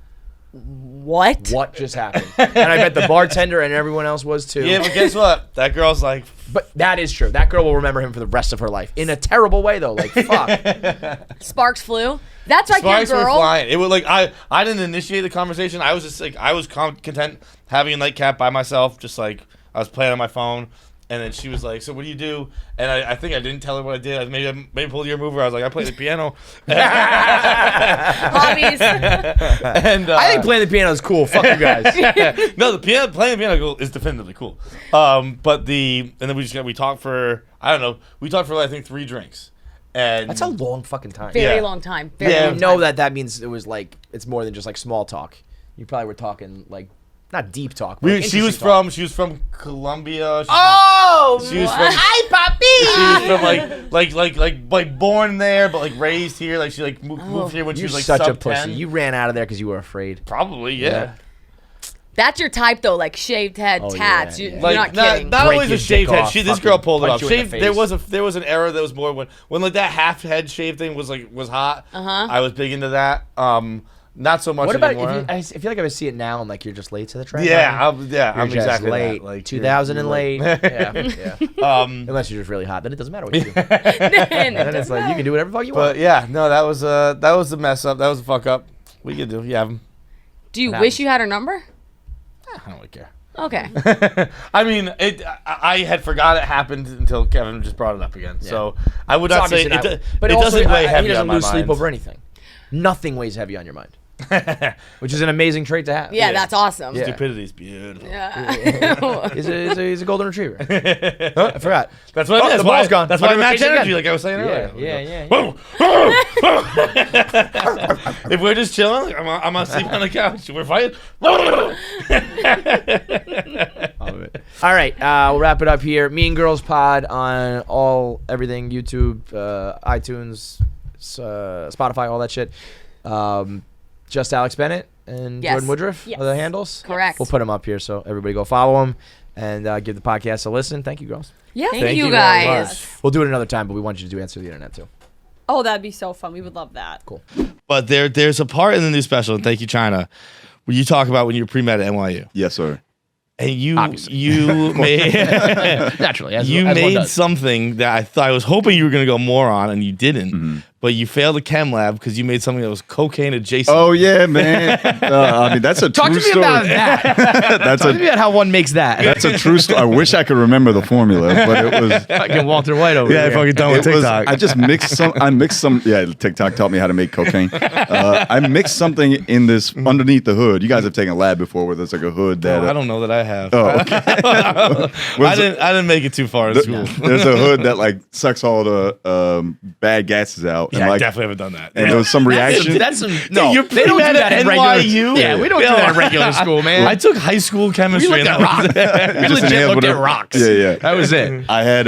What? what just happened? And I bet the bartender and everyone else was too. Yeah, but guess what? That girl's like, But that is true. That girl will remember him for the rest of her life. In a terrible way, though. Like, fuck. Sparks flew. That's like sparks your were girl. flying. It was like I didn't initiate the conversation. I was just like I was content having a nightcap by myself, just like I was playing on my phone. And then she was like, "So what do you do?" And I think I didn't tell her what I did. I maybe pulled your mover. I was like, "I play the piano." Hobbies. And I think playing the piano is cool. Fuck you guys. no, playing the piano is definitively cool. And then we talked for we talked for I think 3 drinks. And That's a long fucking time. Very Yeah. long time. Very Yeah. long You know time. that means it was like, it's more than just like small talk. You probably were talking like, not deep talk. But like she was interesting talk. from Colombia. Oh, She was from hi, She was from like born there, but like raised here. Like she like moved here when she You're was like such a sub pussy. 10. You ran out of there because you were afraid. Probably yeah. That's your type though, like shaved head, Oh, ats. yeah, You're yeah. Like not not, kidding. not Break always your a shaved dick head. off, This fucking girl pulled it punch off. you in the Shaved. face. There was an era that was more when like that half head shave thing was hot. I was big into that. Not so much What about anymore. I feel like I would see it now and like you're just late to the train. I'm You're just exactly late. that. Like 2000 you're and late. late. Yeah. Unless you're just really hot, then it doesn't matter what you do. And then it's like you can do whatever the fuck you But want. yeah, no, that was a mess up. That was a fuck up. We could do. Yeah, Do you wish you had her number? I don't really care. Okay. I mean, I had forgot it happened until Kevin just brought it up again. So I would not say it. But it also, doesn't weigh he heavy doesn't on my lose sleep mind. over anything. Nothing weighs heavy on your mind, which is an amazing trait to have. Yeah, that's awesome. Yeah. Stupidity is beautiful. Yeah. He's a golden retriever. I forgot. That's what it is. The ball's gone. That's why I match Notification energy, again. like I was saying earlier. Yeah. If we're just chilling, like, I'm on sleep on the couch. We're fighting. All right, we'll wrap it up here. Mean Girls Pod on everything YouTube, iTunes, Spotify, all that shit. Just Alex Bennett and Yes. Jordan Woodruff Yes. are the handles. Correct. We'll put them up here so everybody go follow them and give the podcast a listen. Thank you, girls. Yeah. Thank you you guys. very much. We'll do it another time, but we want you to do Answer the Internet too. Oh, that'd be so fun. We would love that. Cool. But there's a part in the new special, and thank you, China, where you talk about when you were pre-med at NYU. Yes, sir. And you Obviously. made Naturally, as you one made does. something that I was hoping you were going to go more on, and you didn't. Mm-hmm. But you failed the chem lab because you made something that was cocaine adjacent. Oh yeah, man. I mean, that's a Talk true to me story. about that. That's Talk to me a about how one makes that. that's a true story. I wish I could remember the formula, but it was. Fucking Walter White over yeah, here. fucking done with It was, TikTok. I just mixed some. Yeah, TikTok taught me how to make cocaine. I mixed something in this underneath the hood. You guys have taken a lab before where there's like a hood that. I don't know that I have. Oh, okay. I didn't make it too far in school. There's a hood that like sucks all the bad gases out. Yeah, and I like, definitely haven't done that. and there was some reaction. That's some. No, you're they don't do pre-med that at in regular. NYU? Yeah, we don't do that in regular school, man. I took high school chemistry. We looked and at that was rocks. We it. just legit inhaled looked at whatever- rocks. Yeah. That was it. I had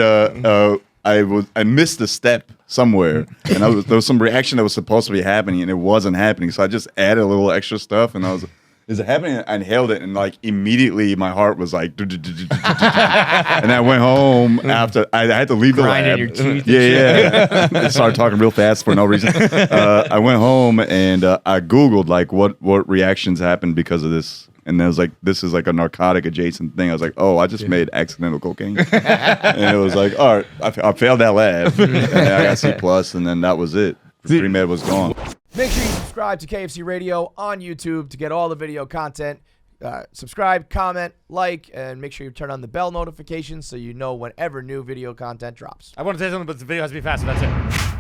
I missed a step somewhere, and there was some reaction that was supposed to be happening, and it wasn't happening. So I just added a little extra stuff, and I was, "Is it happening?" I inhaled it, and like immediately my heart was like, and I went home after I had to leave the Grinding lab. your teeth and Yeah. I started talking real fast for no reason. I went home and I Googled like what reactions happened because of this. And then I was like, this is like a narcotic adjacent thing. I was like, oh, I just made accidental cocaine. And it was like, all right, I failed that lab. And I got C+, and then that was it. Pre-med was gone. Make sure you subscribe to KFC Radio on YouTube to get all the video content. Subscribe, comment, like, and make sure you turn on the bell notifications so you know whenever new video content drops. I want to say something, but the video has to be fast, so that's it.